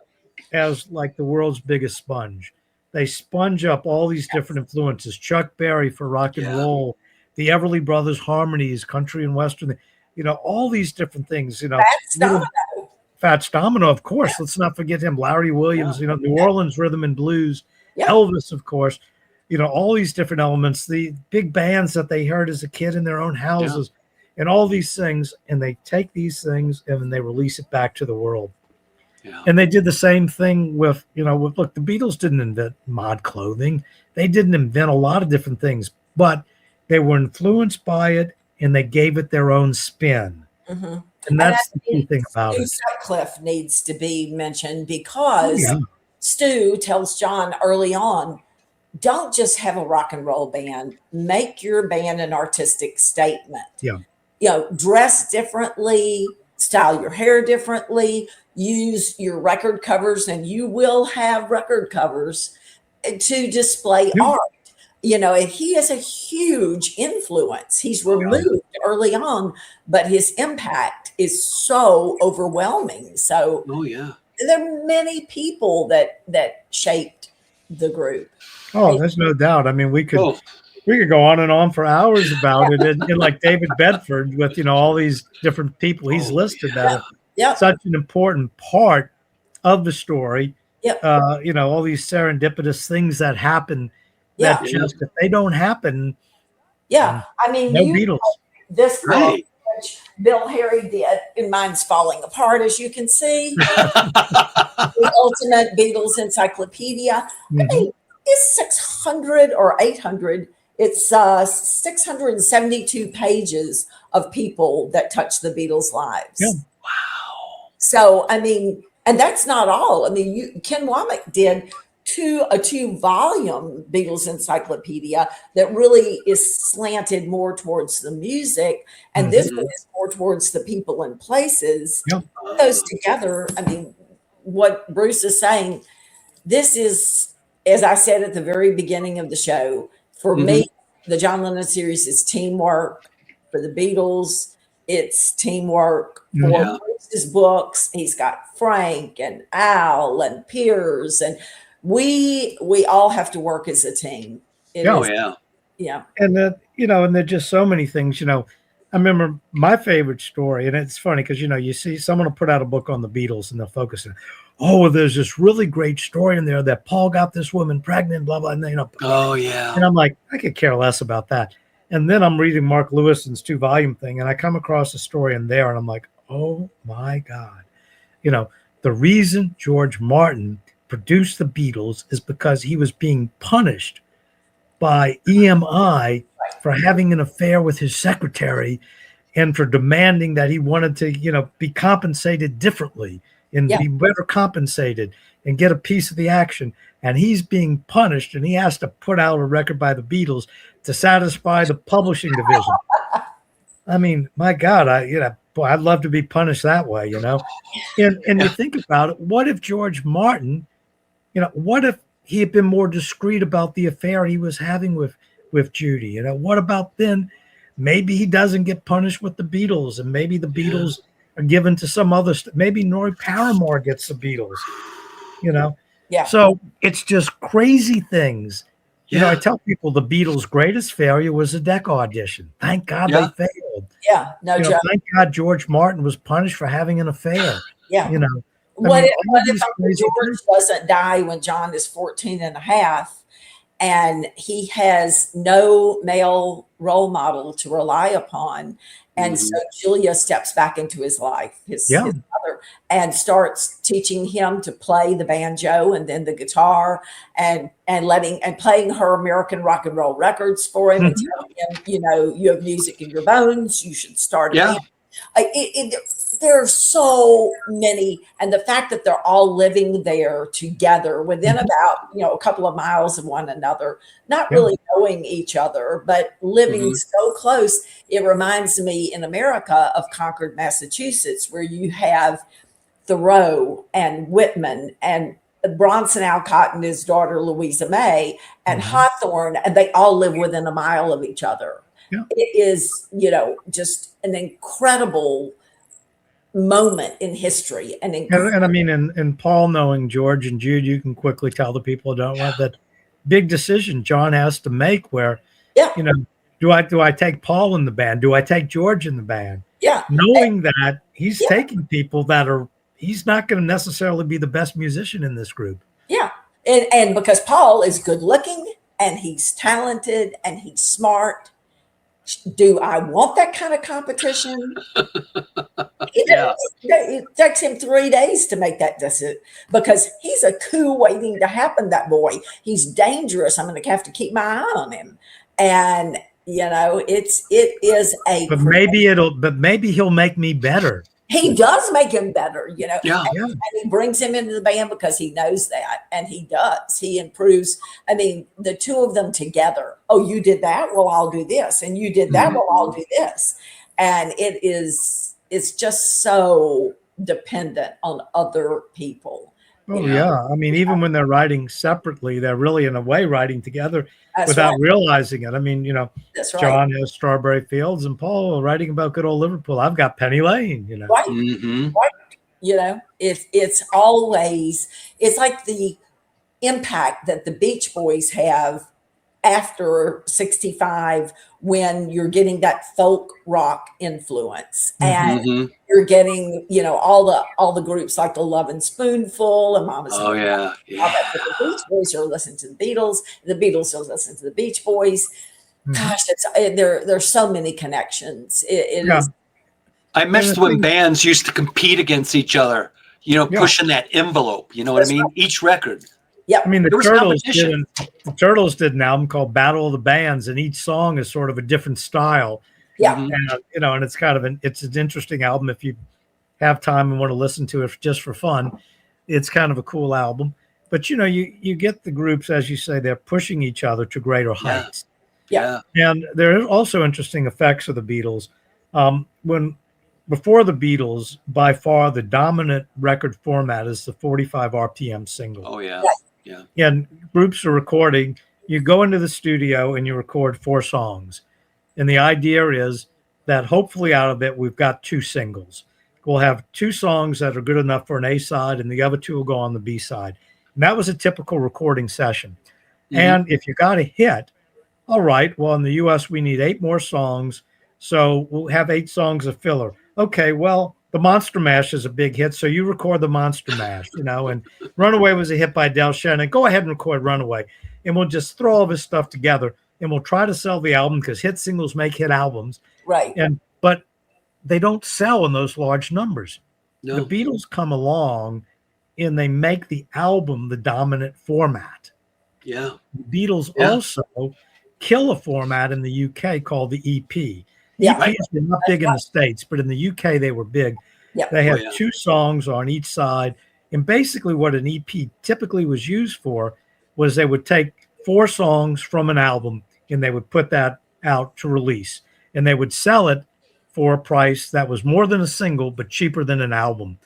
as like the world's biggest sponge. They sponge up all these different influences. Chuck Berry for rock and roll, the Everly Brothers harmonies, country and western, all these different things. Fats Domino, of course. Let's not forget him. Larry Williams, New Orleans rhythm and blues. Elvis, of course. All these different elements, the big bands that they heard as a kid in their own houses, and all these things, and they take these things and then they release it back to the world. Yeah. And they did the same thing with, look, the Beatles didn't invent mod clothing. They didn't invent a lot of different things, but they were influenced by it and they gave it their own spin. Mm-hmm. And that's the key thing about it. Sutcliffe needs to be mentioned because Stu tells John early on, don't just have a rock and roll band. Make your band an artistic statement. Yeah. Dress differently, style your hair differently, use your record covers, and you will have record covers to display art. And he is a huge influence. He's removed early on, but his impact is so overwhelming. So there are many people that shaped the group. Oh, there's no doubt. I mean, we could go on and on for hours about it. And like David Bedford with, all these different people he's listed that are such an important part of the story. All these serendipitous things that happen that just, if they don't happen. I mean, no Beatles. This which Bill Harry did, and mine's falling apart, as you can see. The Ultimate Beatles Encyclopedia. I mean, it's 600 or 800. It's 672 pages of people that touch the Beatles' lives. Yeah. Wow. So, I mean, and that's not all. I mean, Ken Womack did a 2-volume Beatles Encyclopedia that really is slanted more towards the music. And this one is more towards the people and places. Yeah. Put those together. I mean, what Bruce is saying, this is, as I said at the very beginning of the show, for me, the John Lennon series is teamwork. For the Beatles, it's teamwork. For Yeah. Bruce's books, he's got Frank and Al and Piers, and we all have to work as a team. Oh, yeah. Yeah. And and there's just so many things, I remember my favorite story, and it's funny because, you see someone will put out a book on the Beatles and they'll focus on, oh, there's this really great story in there that Paul got this woman pregnant, blah, blah. And Oh, yeah. And I'm like, I could care less about that. And then I'm reading Mark Lewison's 2-volume thing, and I come across a story in there, and I'm like, oh my God. The reason George Martin produced the Beatles is because he was being punished by EMI for having an affair with his secretary and for demanding that he wanted to, be compensated differently and be better compensated and get a piece of the action. And he's being punished, and he has to put out a record by the Beatles to satisfy the publishing division. I mean, my God, I'd love to be punished that way, And you think about it, what if George Martin, what if he had been more discreet about the affair he was having with Judy? What about then? Maybe he doesn't get punished with the Beatles, and maybe the Beatles are given to some other. Maybe Norrie Paramore gets the Beatles. Yeah. So it's just crazy things. I tell people the Beatles' greatest failure was a deck audition. Thank God they failed. Yeah. No joke. Thank God George Martin was punished for having an affair. Yeah. What if Uncle George doesn't die when John is 14 and a half, and he has no male role model to rely upon? And so Julia steps back into his life, his mother, and starts teaching him to play the banjo and then the guitar, and playing her American rock and roll records for him, and telling him, you have music in your bones, you should start a band. There are so many, and the fact that they're all living there together within about a couple of miles of one another, not really knowing each other, but living so close. It reminds me in America of Concord, Massachusetts, where you have Thoreau and Whitman and Bronson Alcott and his daughter Louisa May and Hawthorne, and they all live within a mile of each other. Yeah. It is, just an incredible moment in history. And I mean, in Paul knowing George and Jude, you can quickly tell the people who don't want that big decision John has to make where, do I take Paul in the band? Do I take George in the band? Yeah. Knowing that he's taking people he's not going to necessarily be the best musician in this group. Yeah. And because Paul is good looking and he's talented and he's smart. Do I want that kind of competition? It takes him 3 days to make that decision because he's a coup waiting to happen, that boy. He's dangerous. I'm going to have to keep my eye on him. And, it is a... But maybe he'll make me better. He does make him better, and he brings him into the band because he knows that, and he does. He improves. I mean, the two of them together. Oh, you did that? Well, I'll do this. And you did that? Well, I'll do this. And it's just so dependent on other people. Oh, yeah. I mean, even when they're writing separately, they're really, in a way, writing together without realizing it. I mean, That's right. John has Strawberry Fields and Paul writing about good old Liverpool. I've got Penny Lane, Right. Right. It's like the impact that the Beach Boys have after 65 when you're getting that folk rock influence and you're getting all the groups like the Lovin' Spoonful and Mama's all that. The Beach Boys are listening to the Beatles are listening to the Beach Boys. Gosh, there's so many connections. I missed when bands used to compete against each other, pushing that envelope, what I mean? Right. Each record. Yep. I mean, the Turtles did an album called Battle of the Bands, and each song is sort of a different style. Yeah. And, and it's kind of it's an interesting album if you have time and want to listen to it just for fun. It's kind of a cool album. But, you get the groups, as you say, they're pushing each other to greater heights. Yeah. And there are also interesting effects of the Beatles. Before the Beatles, by far the dominant record format is the 45 RPM single. Oh, yeah. Yeah. And groups are recording. You go into the studio and you record 4 songs. And the idea is that hopefully out of it, we've got 2 singles. We'll have 2 songs that are good enough for an A side, and the other 2 will go on the B side. And that was a typical recording session. And if you got a hit, all right, well, in the US, we need 8 more songs. So we'll have 8 songs of filler. Okay, well, the Monster Mash is a big hit. So you record the Monster Mash, and Runaway was a hit by Del Shannon. Go ahead and record Runaway. And we'll just throw all this stuff together and we'll try to sell the album because hit singles make hit albums. Right. But they don't sell in those large numbers. No. The Beatles come along and they make the album the dominant format. Yeah. The Beatles also kill a format in the UK called the EP. Yeah. EPs were not big in the States, but in the UK they were big. Yeah. They had 2 songs on each side. And basically what an EP typically was used for was they would take 4 songs from an album and they would put that out to release. And they would sell it for a price that was more than a single, but cheaper than an album.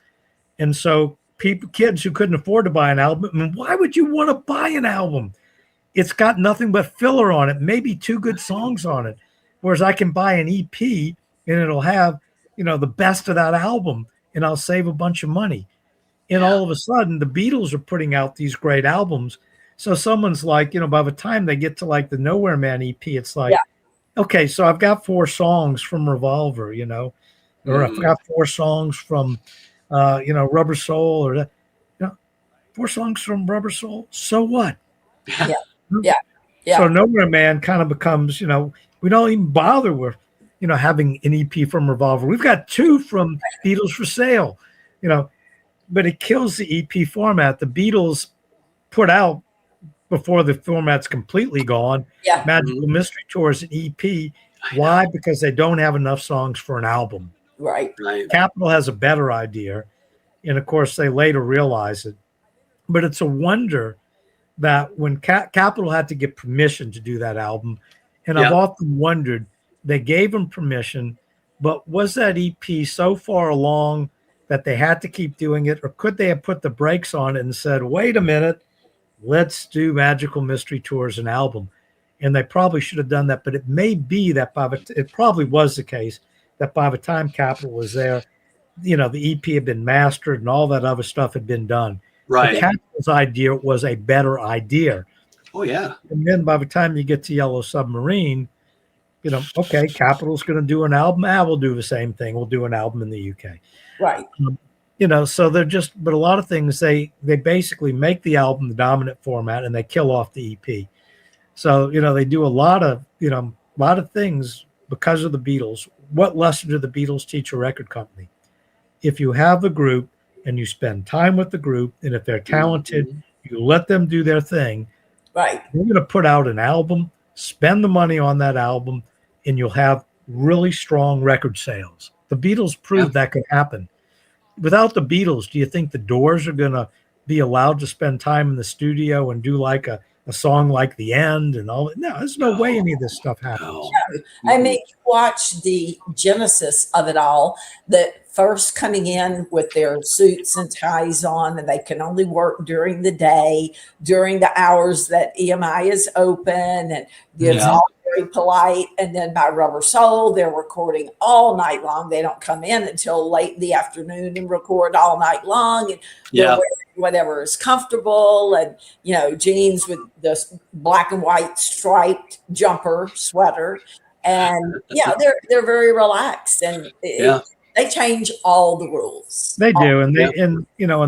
And so kids who couldn't afford to buy an album, I mean, why would you want to buy an album? It's got nothing but filler on it, maybe 2 good songs on it. Whereas I can buy an EP and it'll have, the best of that album and I'll save a bunch of money. And all of a sudden the Beatles are putting out these great albums. So someone's like, by the time they get to like the Nowhere Man EP, it's like, okay, so I've got 4 songs from Revolver, or I've got 4 songs from, Rubber Soul, or 4 songs from Rubber Soul. So what? Yeah. So Nowhere Man kind of becomes, we don't even bother with, having an EP from Revolver. We've got 2 from Beatles for Sale, but it kills the EP format. The Beatles put out before the format's completely gone. Magical Mystery Tour is an EP. Why? Because they don't have enough songs for an album. Right. Capitol has a better idea. And of course, they later realize it. But it's a wonder that when Capitol had to get permission to do that album, and I've often wondered, they gave them permission, but was that EP so far along that they had to keep doing it? Or could they have put the brakes on it and said, wait a minute, let's do Magical Mystery Tour as an album? And they probably should have done that, but it may be that it probably was the case that by the time Capitol was there, the EP had been mastered and all that other stuff had been done. Right. Capitol's idea was a better idea. Oh, yeah. And then by the time you get to Yellow Submarine, okay, Capitol's going to do an album. We'll do the same thing. We'll do an album in the UK. Right. So they're but a lot of things, they basically make the album the dominant format and they kill off the EP. So, they do a lot of things because of the Beatles. What lesson do the Beatles teach a record company? If you have a group and you spend time with the group, and if they're talented, you let them do their thing. Right. You're going to put out an album, spend the money on that album, and you'll have really strong record sales. The Beatles proved that could happen. Without the Beatles, do you think the Doors are going to be allowed to spend time in the studio and do like a song like The End and all? No, there's no way any of this stuff happens. No. I mean, you watch the genesis of it all, the first coming in with their suits and ties on, and they can only work during the day, during the hours that EMI is open, and it's all very polite. And then by Rubber Soul, they're recording all night long. They don't come in until late in the afternoon and record all night long. And they're wearing whatever is comfortable, and jeans with the black and white striped jumper sweater, and they're very relaxed, and they change all the rules. They do, and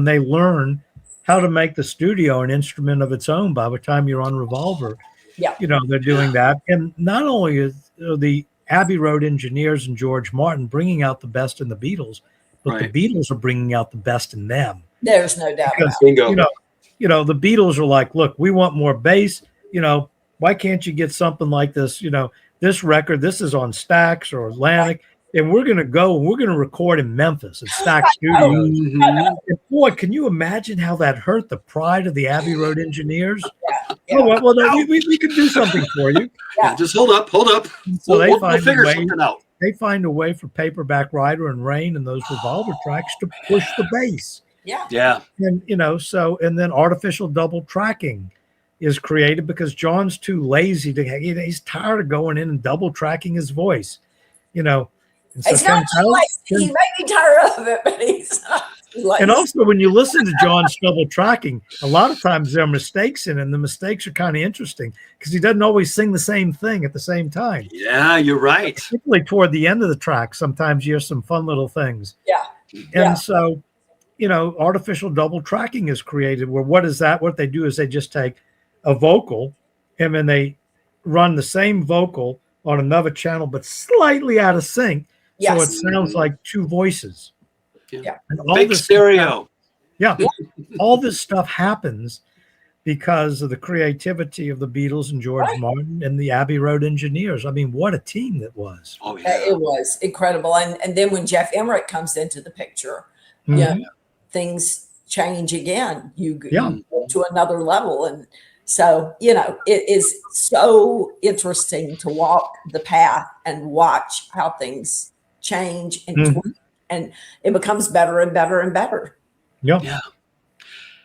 they learn how to make the studio an instrument of its own. By the time you're on Revolver, they're doing that. And not only is the Abbey Road engineers and George Martin bringing out the best in the Beatles, but the Beatles are bringing out the best in them. There's no doubt about it. The Beatles are like, look, we want more bass. Why can't you get something like this? This record, this is on Stax or Atlantic. And we're going to go and we're going to record in Memphis at Stax Studios. And boy, can you imagine how that hurt the pride of the Abbey Road engineers? Well, no, we can do something for you. Just hold up. So we'll figure something out. They find a way for Paperback Writer and Rain and those Revolver tracks to push the bass. Yeah. And, and then artificial double tracking is created because John's too lazy he's tired of going in and double tracking his voice. And so it's not too late. He may be tired of it, but he's not too late. And also, when you listen to John's double tracking, a lot of times there are mistakes in it, and the mistakes are kind of interesting because he doesn't always sing the same thing at the same time. Yeah, you're right. Particularly toward the end of the track, sometimes you hear some fun little things. Yeah. And so, you know, artificial double tracking is created where what is that? What they do is they just take a vocal and then they run the same vocal on another channel, but slightly out of sync. Yes. So it sounds like two voices. Yeah. And all Big this stereo. all this stuff happens because of the creativity of the Beatles and George Martin and the Abbey Road engineers. I mean, what a team that was. Oh, yeah. It was incredible. And then when Jeff Emmerich comes into the picture, things change again. You go to another level. And so, you know, it is so interesting to walk the path and watch how things change and it becomes better and better and better. Yeah.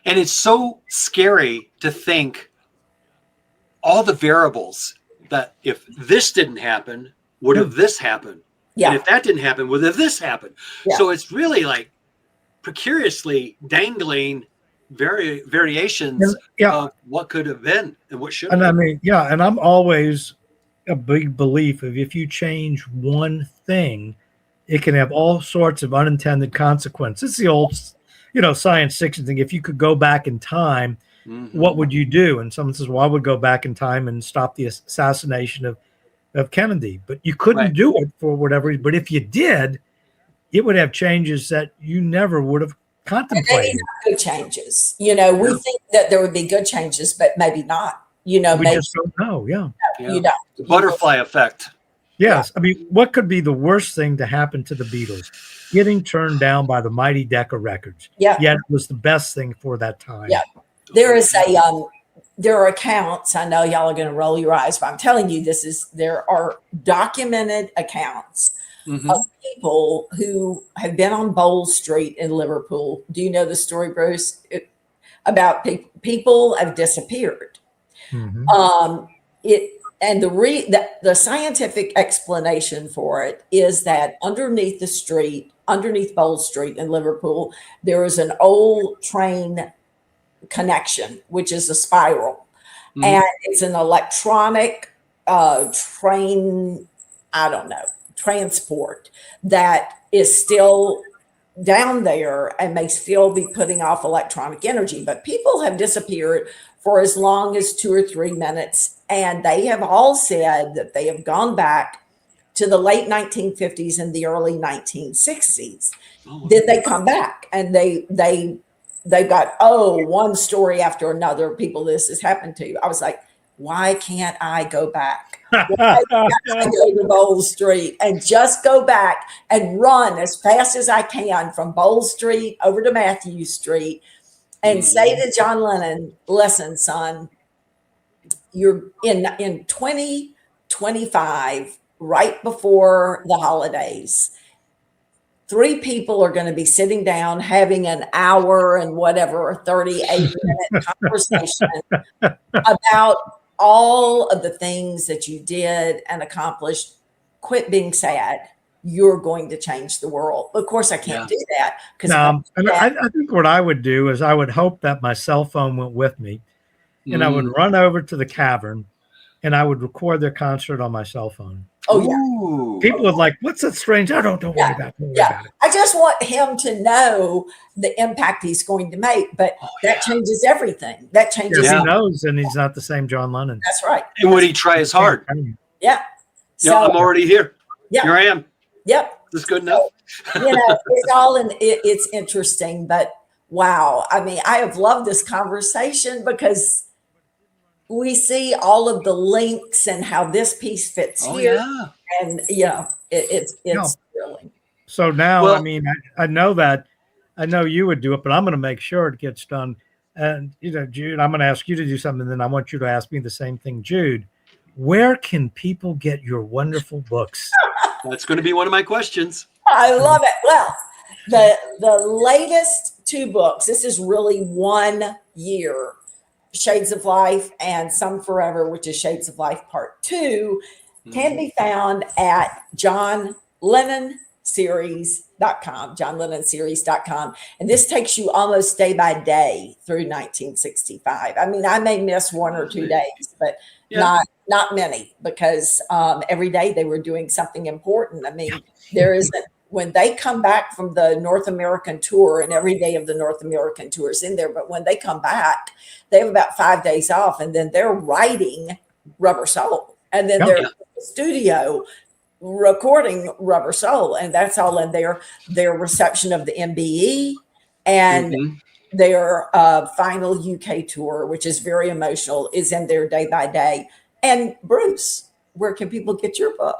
And it's so scary to think all the variables that if this didn't happen, would have this happened? Yeah. And if that didn't happen, would have this happened? Yeah. So it's really like precariously dangling variations of what could have been and what should have been. I mean, and I'm always a big belief of if you change one thing, it can have all sorts of unintended consequences. It's the old, you know, science fiction thing. If you could go back in time, what would you do? And someone says, well, I would go back in time and stop the assassination of Kennedy. But you couldn't do it for whatever. But if you did, it would have changes that you never would have contemplated. Good changes. You know, we think that there would be good changes, but maybe not. You know, we just don't know. You don't. The butterfly effect. Yes. I mean, what could be the worst thing to happen to the Beatles? Getting turned down by the mighty Decca Records. Yeah. Yet it was the best thing for that time. Yeah. There is there are accounts. I know y'all are going to roll your eyes, but I'm telling you, there are documented accounts of people who have been on Bowl Street in Liverpool. Do you know the story, Bruce? About people have disappeared. And the scientific explanation for it is that underneath Bowl Street in Liverpool, there is an old train connection, which is a spiral. And it's an electronic train, transport that is still down there and may still be putting off electronic energy. But people have disappeared for as long as 2 or 3 minutes. And they have all said that they have gone back to the late 1950s and the early 1960s. Then they come back and they've got, one story after another, people this has happened to. I was like, why can't I go back? Why can't I go to Bowl Street and just go back and run as fast as I can from Bowl Street over to Matthew Street and say to John Lennon, listen, son, you're in 2025, right before the holidays, 3 people are going to be sitting down having an hour and whatever, 38-minute conversation about all of the things that you did and accomplished. Quit being sad. You're going to change the world. Of course, I can't do that. No, I think what I would do is I would hope that my cell phone went with me and I would run over to the cavern and I would record their concert on my cell phone. Oh, yeah. People would like, what's that strange? Don't worry about it. I just want him to know the impact he's going to make, but that changes everything. That changes. He knows, and he's not the same John Lennon. That's right. And would he try as hard? Yeah. So, I'm already here. Yeah. Here I am. Yep. Is this good enough? It's all it's interesting, but wow. I mean, I have loved this conversation because we see all of the links and how this piece fits here. Yeah. And it's thrilling. So now, I mean, I know you would do it, but I'm going to make sure it gets done. And, Jude, I'm going to ask you to do something. And then I want you to ask me the same thing. Jude, where can people get your wonderful books? That's going to be one of my questions. I love it. Well, the latest 2 books, this is really 1 year, Shades of Life and Some Forever, which is Shades of Life Part 2, can be found at John LennonSeries.com, JohnLennonSeries.com. And this takes you almost day by day through 1965. I mean, I may miss 1 or 2 days, but not many, because every day they were doing something important. I mean, there isn't, when they come back from the North American tour, and every day of the North American tour is in there, but when they come back, they have about 5 days off, and then they're writing Rubber Soul, and then they're in the studio recording Rubber Soul, and that's all in their reception of the MBE and their final UK tour, which is very emotional, is in there day by day. And Bruce, where can people get your book?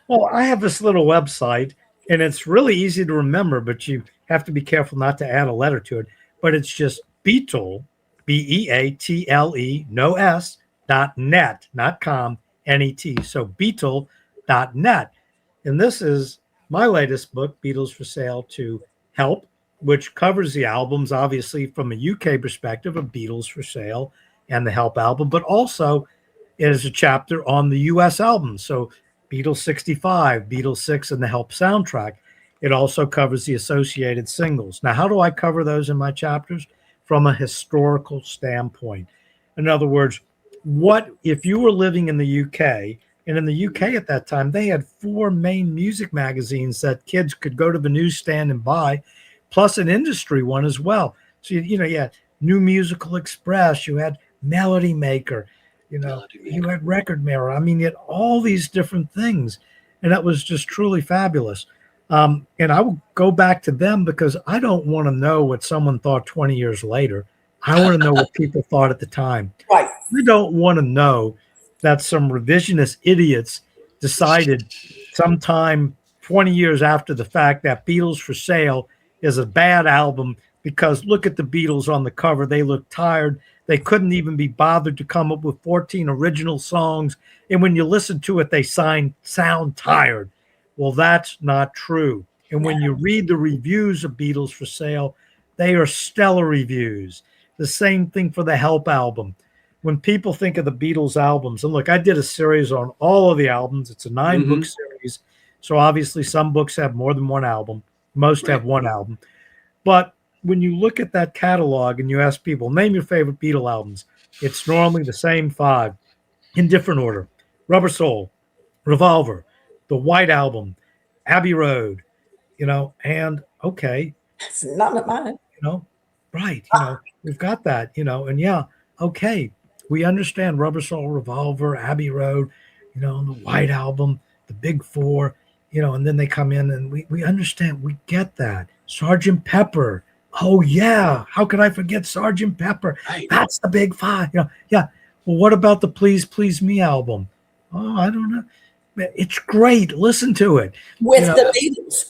Well, I have this little website, and it's really easy to remember, but you have to be careful not to add a letter to it. But it's just Beatle, BEATLE, no S, .net, not com, NET. So Beatle.net. And this is my latest book, Beatles for Sale to Help, which covers the albums, obviously, from a UK perspective of Beatles for Sale and the Help album, but also it is a chapter on the US albums. So Beatles 65, Beatles 6, and the Help soundtrack. It also covers the associated singles. Now, how do I cover those in my chapters? From a historical standpoint. In other words, what if you were living in the UK, and in the UK at that time, they had 4 main music magazines that kids could go to the newsstand and buy, plus an industry one as well. So, you had New Musical Express, you had Melody Maker, you had Record Mirror. I mean, you had all these different things, and that was just truly fabulous. And I will go back to them because I don't want to know what someone thought 20 years later. I want to know what people thought at the time. Right. We don't want to know that some revisionist idiots decided sometime 20 years after the fact that Beatles for Sale is a bad album because look at the Beatles on the cover. They look tired. They couldn't even be bothered to come up with 14 original songs. And when you listen to it, they sound tired. Well, that's not true. And when you read the reviews of Beatles for Sale, they are stellar reviews. The same thing for the Help album. When people think of the Beatles albums, and look, I did a series on all of the albums. It's a 9-book series. So obviously some books have more than one album. Most have one album. But when you look at that catalog and you ask people, name your favorite Beatle albums, it's normally the same 5 in different order. Rubber Soul, Revolver, the White Album, Abbey Road, and okay. It's none of mine. Right. We've got that, and okay. We understand Rubber Soul, Revolver, Abbey Road, and the White Album, the Big 4, and then they come in and we understand, we get that. Sgt. Pepper. Oh yeah. How could I forget Sgt. Pepper? Right. That's the Big 5. Yeah. Well, what about the Please Please Me album? Oh, I don't know. It's great. Listen to it. With the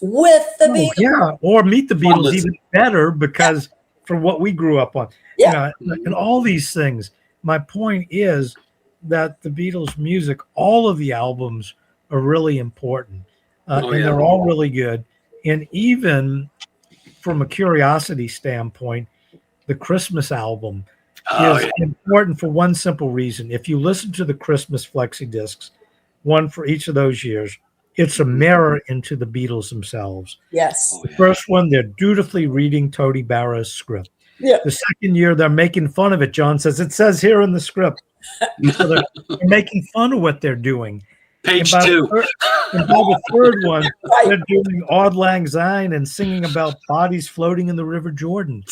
Beatles. Yeah. Or Meet the Beatles, even better because for what we grew up on. Yeah. And all these things. My point is that the Beatles music, all of the albums are really important. And they're all really good. And even from a curiosity standpoint, the Christmas album is important for one simple reason. If you listen to the Christmas flexi discs, one for each of those years, it's a mirror into the Beatles themselves. Yes. The first one, they're dutifully reading Tony Barrow's script. Yeah. The second year, they're making fun of it. John says, it says here in the script. So they're making fun of what they're doing. Page 2. And by the third one, they're doing Auld Lang Syne and singing about bodies floating in the River Jordan.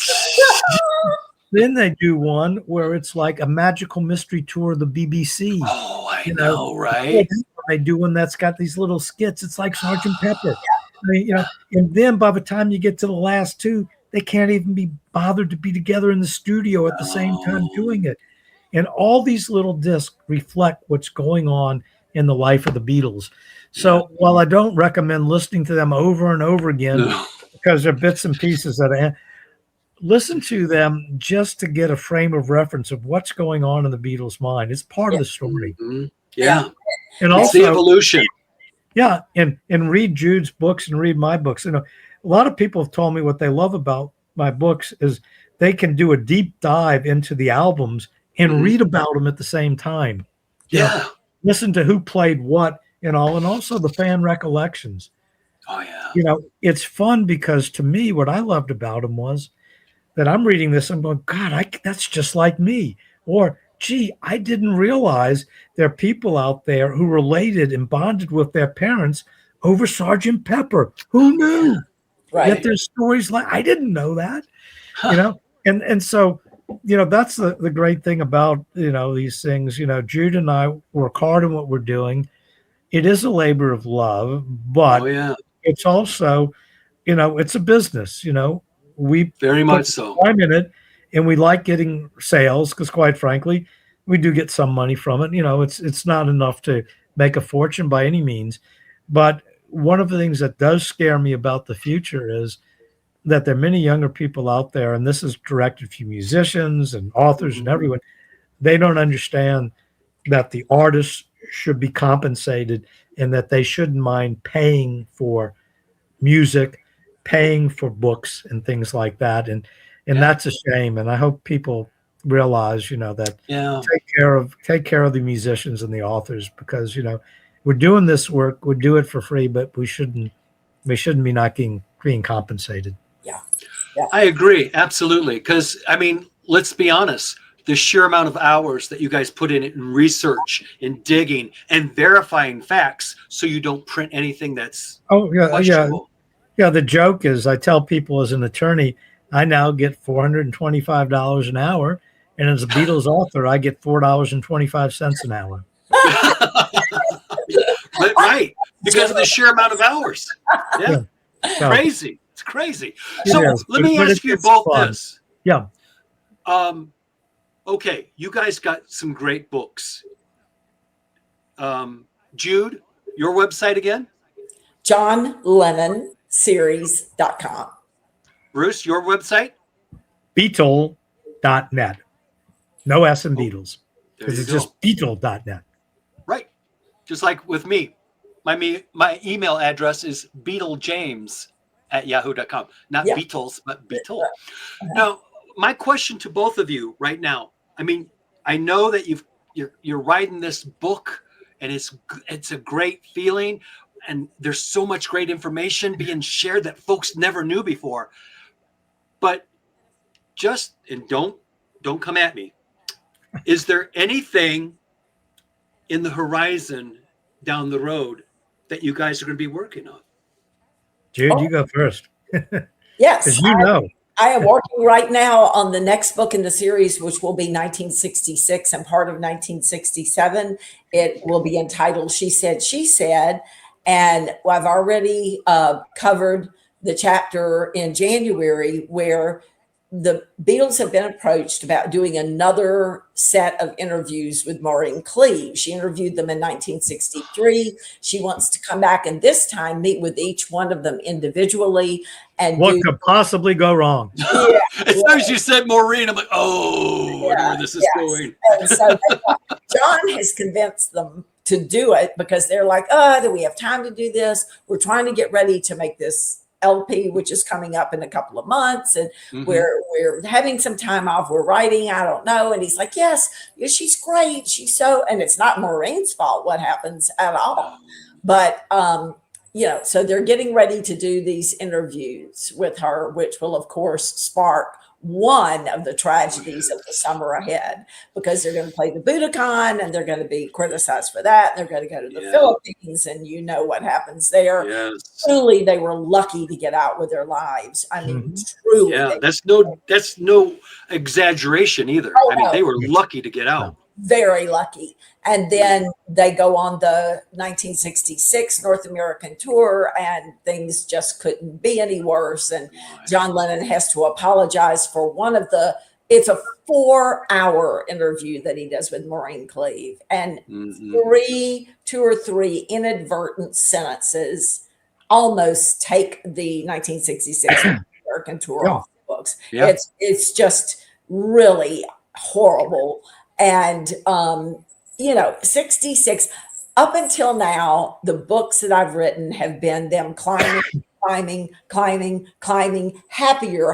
Then they do one where it's like a magical mystery tour of the BBC. Oh, I know, right? They do one that's got these little skits. It's like Sgt. Pepper. And then by the time you get to the last 2, they can't even be bothered to be together in the studio at the same time doing it. And all these little discs reflect what's going on in the life of the Beatles. So while I don't recommend listening to them over and over again, because they're bits and pieces that listen to them just to get a frame of reference of what's going on in the Beatles' mind. It's part of the story. Yeah. And it's also the evolution. Yeah. And read Jude's books and read my books. A lot of people have told me what they love about my books is they can do a deep dive into the albums and read about them at the same time. Yeah. Listen to who played what and all, and also the fan recollections. Oh yeah. You know, it's fun because to me, what I loved about them was that I'm reading this, I'm going, God, that's just like me. Or, gee, I didn't realize there are people out there who related and bonded with their parents over Sergeant Pepper. Who knew? Right. Yet there's stories like I didn't know that, you know, and so, you know, that's the great thing about, you know, these things. You know, Jude and I work hard in what we're doing. It is a labor of love, but Oh yeah. it's also, you know, it's a business. You know, we Very put much so. time in it, and we like getting sales because, quite frankly, we do get some money from it. You know, it's not enough to make a fortune by any means, but one of the things that does scare me about the future is that there are many younger people out there, and this is directed to musicians and authors and everyone. They don't understand that the artists should be compensated and that they shouldn't mind paying for music, paying for books and things like that. And that's a shame. And I hope people realize, you know, that take care of the musicians and the authors, because, you know, we're doing this work, we do it for free, but we shouldn't be not being compensated. Yeah. I agree. Absolutely. Because, I mean, let's be honest. The sheer amount of hours that you guys put in research, in digging, and verifying facts so you don't print anything that's questionable. Yeah. The joke is I tell people as an attorney, I now get $425 an hour. And as a Beatles author, I get $4.25 an hour. Right. Because of the sheer amount of hours. Yeah. So, crazy. It's crazy. So let me ask you both this. Yeah. Okay, you guys got some great books. Jude, your website again? John Lennon Series.com. Bruce, your website? Beatle.net. No S in Beatles. Because it's just Beatle.net. Right. Just like with me. My email address is beetlejames@yahoo.com. Not Beatles, but Beatle. Now, my question to both of you right now, I mean, I know that you're writing this book, and it's a great feeling, and there's so much great information being shared that folks never knew before. But don't come at me. Is there anything in the horizon down the road that you guys are going to be working on? Jude, you go first. Yes. Because you know. I am working right now on the next book in the series, which will be 1966 and part of 1967. It will be entitled She Said, She Said. And I've already covered the chapter in January where the Beatles have been approached about doing another set of interviews with Maureen Cleave. She interviewed them in 1963. She wants to come back and this time meet with each one of them individually. And what could possibly go wrong? Yeah, as soon as you said Maureen, I'm like, oh, I know where this is going. And so John has convinced them to do it because they're like, oh, do we have time to do this? We're trying to get ready to make this LP, which is coming up in a couple of months, and we're having some time off. We're writing, I don't know. And he's like, yes, she's great. She's so, and it's not Maureen's fault what happens at all. But you know, so they're getting ready to do these interviews with her, which will of course spark one of the tragedies of the summer ahead, because they're going to play the Budokan and they're going to be criticized for that. And they're going to go to the Philippines, and you know what happens there. Yes. Truly, they were lucky to get out with their lives. I mean, truly. Yeah, that's no exaggeration either. I mean, they were lucky to get out. Very lucky. And then they go on the 1966 North American tour, and things just couldn't be any worse. And John Lennon has to apologize for it's a 4-hour interview that he does with Maureen Cleave, and two or three inadvertent sentences almost take the 1966 American tour off the books. Yeah. It's just really horrible. And, you know, 66, up until now, the books that I've written have been them climbing, happier,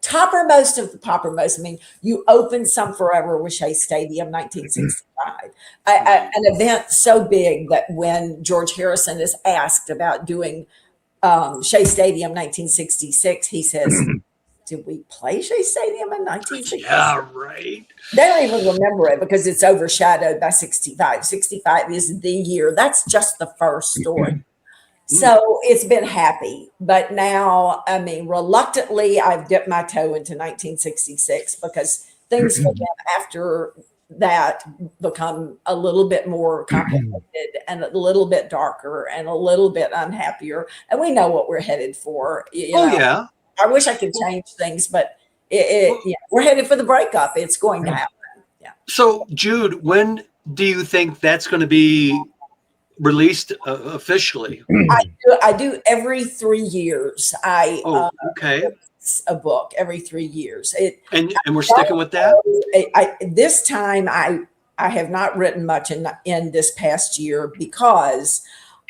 toppermost of the poppermost. I mean, you opened Some Forever with Shea Stadium, 1965. An event so big that when George Harrison is asked about doing Shea Stadium 1966, he says, did we play Shea Stadium in 1966? Yeah, right. They don't even remember it because it's overshadowed by 65. 65 is the year. That's just the first story. So it's been happy. But now, I mean, reluctantly, I've dipped my toe into 1966 because things for them after that become a little bit more complicated and a little bit darker and a little bit unhappier. And we know what we're headed for. You know? Yeah. I wish I could change things, but we're headed for the breakup. It's going to happen. Yeah. So, Jude, when do you think that's going to be released officially? I do every 3 years. Okay. A book every 3 years. And we're sticking with that. This time, I have not written much in this past year because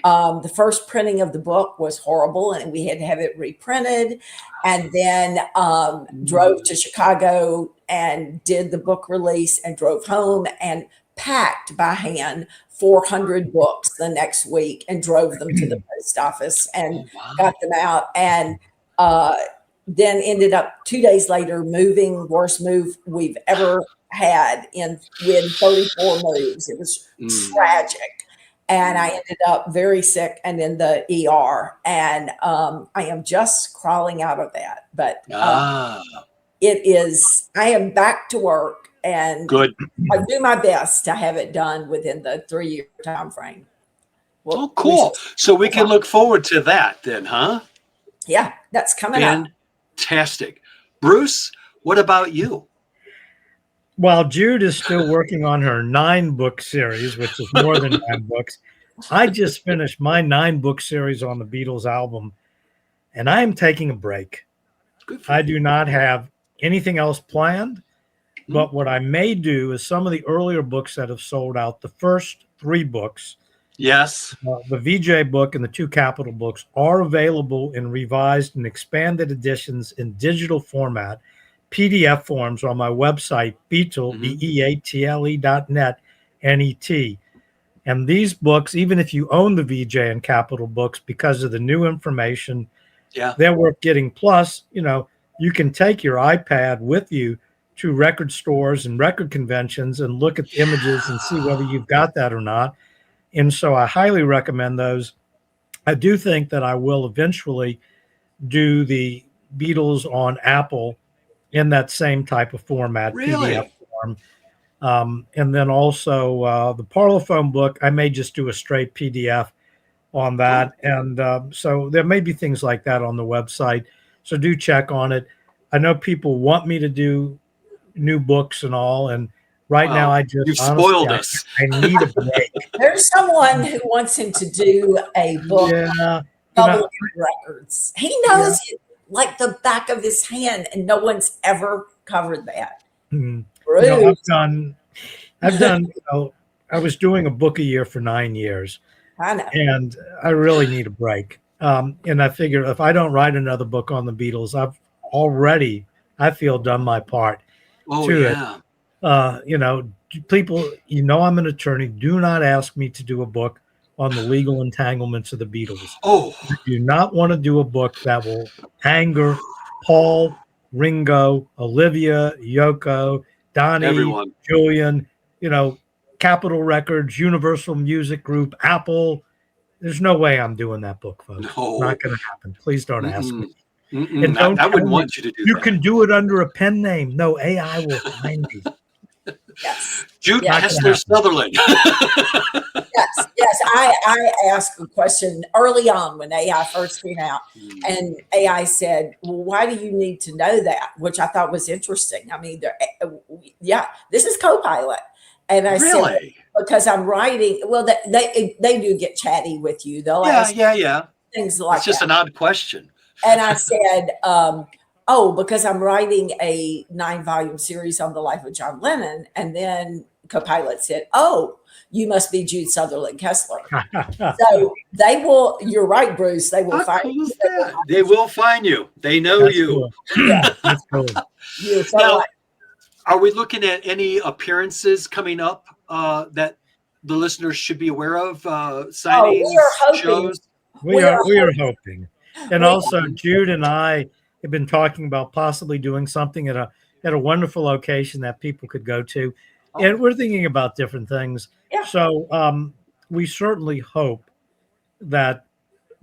the first printing of the book was horrible, and we had to have it reprinted. And then drove to Chicago and did the book release, and drove home and packed by hand 400 books the next week and drove them to the post office and got them out. And then ended up 2 days later moving, worst move we've ever had with 34 moves. It was tragic. And I ended up very sick and in the ER. And I am just crawling out of that. But it is, I am back to work. And good. I do my best to have it done within the 3-year time frame. Well, cool. So we can look forward to that then, huh? Yeah, that's coming up. Fantastic. Bruce, what about you? While Jude is still working on her 9-book series, which is more than 9 books, I just finished my 9-book series on the Beatles album, and I am taking a break. I do not have anything else planned. But what I may do is some of the earlier books that have sold out, the first 3 books, yes, the VJ book and the 2 Capitol books are available in revised and expanded editions in digital format, PDF forms on my website, beatle.net, N-E-T. And these books, even if you own the VJ and Capitol books, because of the new information, they're worth getting. Plus, you can take your iPad with you to record stores and record conventions and look at the images and see whether you've got that or not. And so I highly recommend those. I do think that I will eventually do the Beatles on Apple in that same type of format, PDF form. And then also the Parlophone book, I may just do a straight PDF on that. And so there may be things like that on the website. So do check on it. I know people want me to do new books and all, and right now I just you've spoiled us. I need a break. There's someone who wants him to do a book on public records. He knows it like the back of his hand, and no one's ever covered that. I've done I was doing a book a year for 9 years. I know. And I really need a break. And I figure if I don't write another book on the Beatles, I've already, I feel, done my part to it. People, I'm an attorney. Do not ask me to do a book on the legal entanglements of the Beatles. I do not want to do a book that will anger Paul, Ringo, Olivia, Yoko, Donnie, everyone. Julian, Capitol Records, Universal Music Group, Apple. There's no way I'm doing that book, folks. No. Not going to happen. Please don't ask me. And I wouldn't want you to do that. You can do it under a pen name. No, AI will find me. Yes. Jude Kessler Southerland. Yes. I asked a question early on when AI first came out, and AI said, well, why do you need to know that? Which I thought was interesting. I mean, this is Copilot. And I said, because I'm writing, well, they do get chatty with you. They'll ask things like that. It's just an odd question. And I said, because I'm writing a 9-volume series on the life of John Lennon. And then Copilot said, you must be Jude Southerland Kessler. So they will, you're right, Bruce, they will find you. They will find you. They know That's you. Cool. Yeah. That's cool. You're so Now, right. are we looking at any appearances coming up that the listeners should be aware of? Signings, we are hoping. shows? We are hoping. And also Jude and I have been talking about possibly doing something at a wonderful location that people could go to. Oh. And we're thinking about different things. Yeah. So we certainly hope that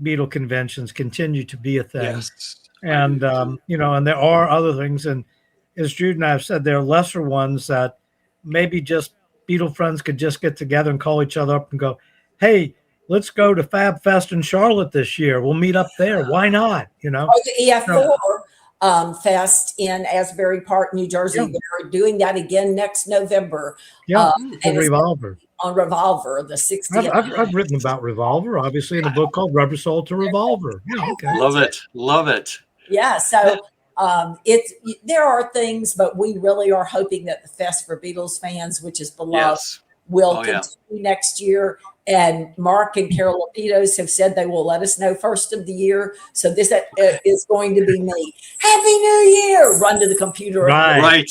Beatle conventions continue to be a thing. Yes. And and there are other things. And as Jude and I have said, there are lesser ones that maybe just Beatle friends could just get together and call each other up and go, hey, let's go to Fab Fest in Charlotte this year. We'll meet up there. Why not? Or the EF4 Fest in Asbury Park, New Jersey. Yeah. They're doing that again next November. Yeah, and Revolver. On Revolver, the 60th. I've written about Revolver, obviously, in a book called Rubber Soul to Revolver. Yeah, okay. Love it. Love it. Yeah, so there are things, but we really are hoping that the Fest for Beatles fans, which is beloved, will continue next year. And Mark and Carol Lapidos have said they will let us know first of the year. So this is going to be me. Happy New Year! Run to the computer. Right.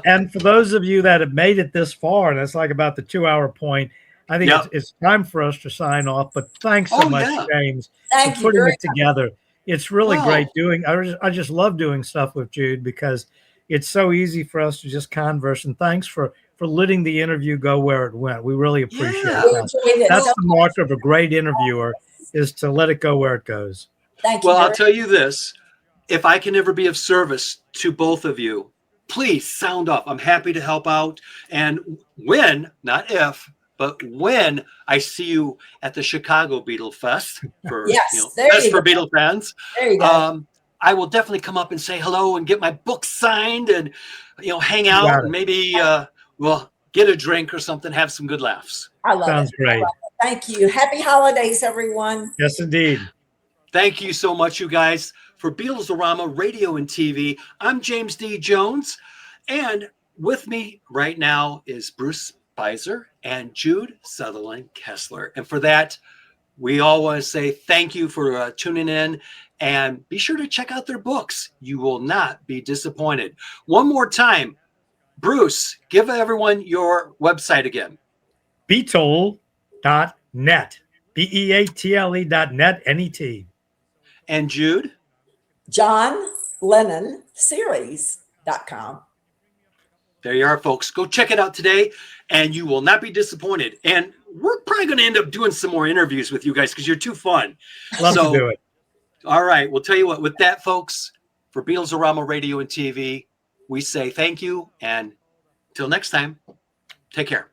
And for those of you that have made it this far, and it's like about the 2-hour point, I think it's time for us to sign off. But thanks so much, James, for putting it together. It's really great doing. I just love doing stuff with Jude because it's so easy for us to just converse. And thanks for letting the interview go where it went. We really appreciate that. That's the mark of a great interviewer, is to let it go where it goes. Thank you. Well, I'll tell you this. If I can ever be of service to both of you, please sound off. I'm happy to help out. And when, not if, but when I see you at the Chicago Beatle Fest for Fest for Beatle fans, there you go. I will definitely come up and say hello and get my book signed and hang out and maybe we'll get a drink or something, have some good laughs. I love it. Sounds great. Thank you. Happy holidays, everyone. Yes, indeed. Thank you so much, you guys. For Beatles-A-Rama Radio and TV, I'm James D. Jones, and with me right now is Bruce Spizer and Jude Southerland Kessler. And for that, we all want to say thank you for tuning in, and be sure to check out their books. You will not be disappointed. One more time, Bruce, give everyone your website again. Beatle.net. Beatle.net. N-E-T. And Jude? John Lennon Series.com. There you are, folks. Go check it out today, and you will not be disappointed. And we're probably going to end up doing some more interviews with you guys because you're too fun. Love to do it. All right. We'll tell you what, with that, folks, for Beatles-A-Rama Radio and TV, we say thank you. And till next time, take care.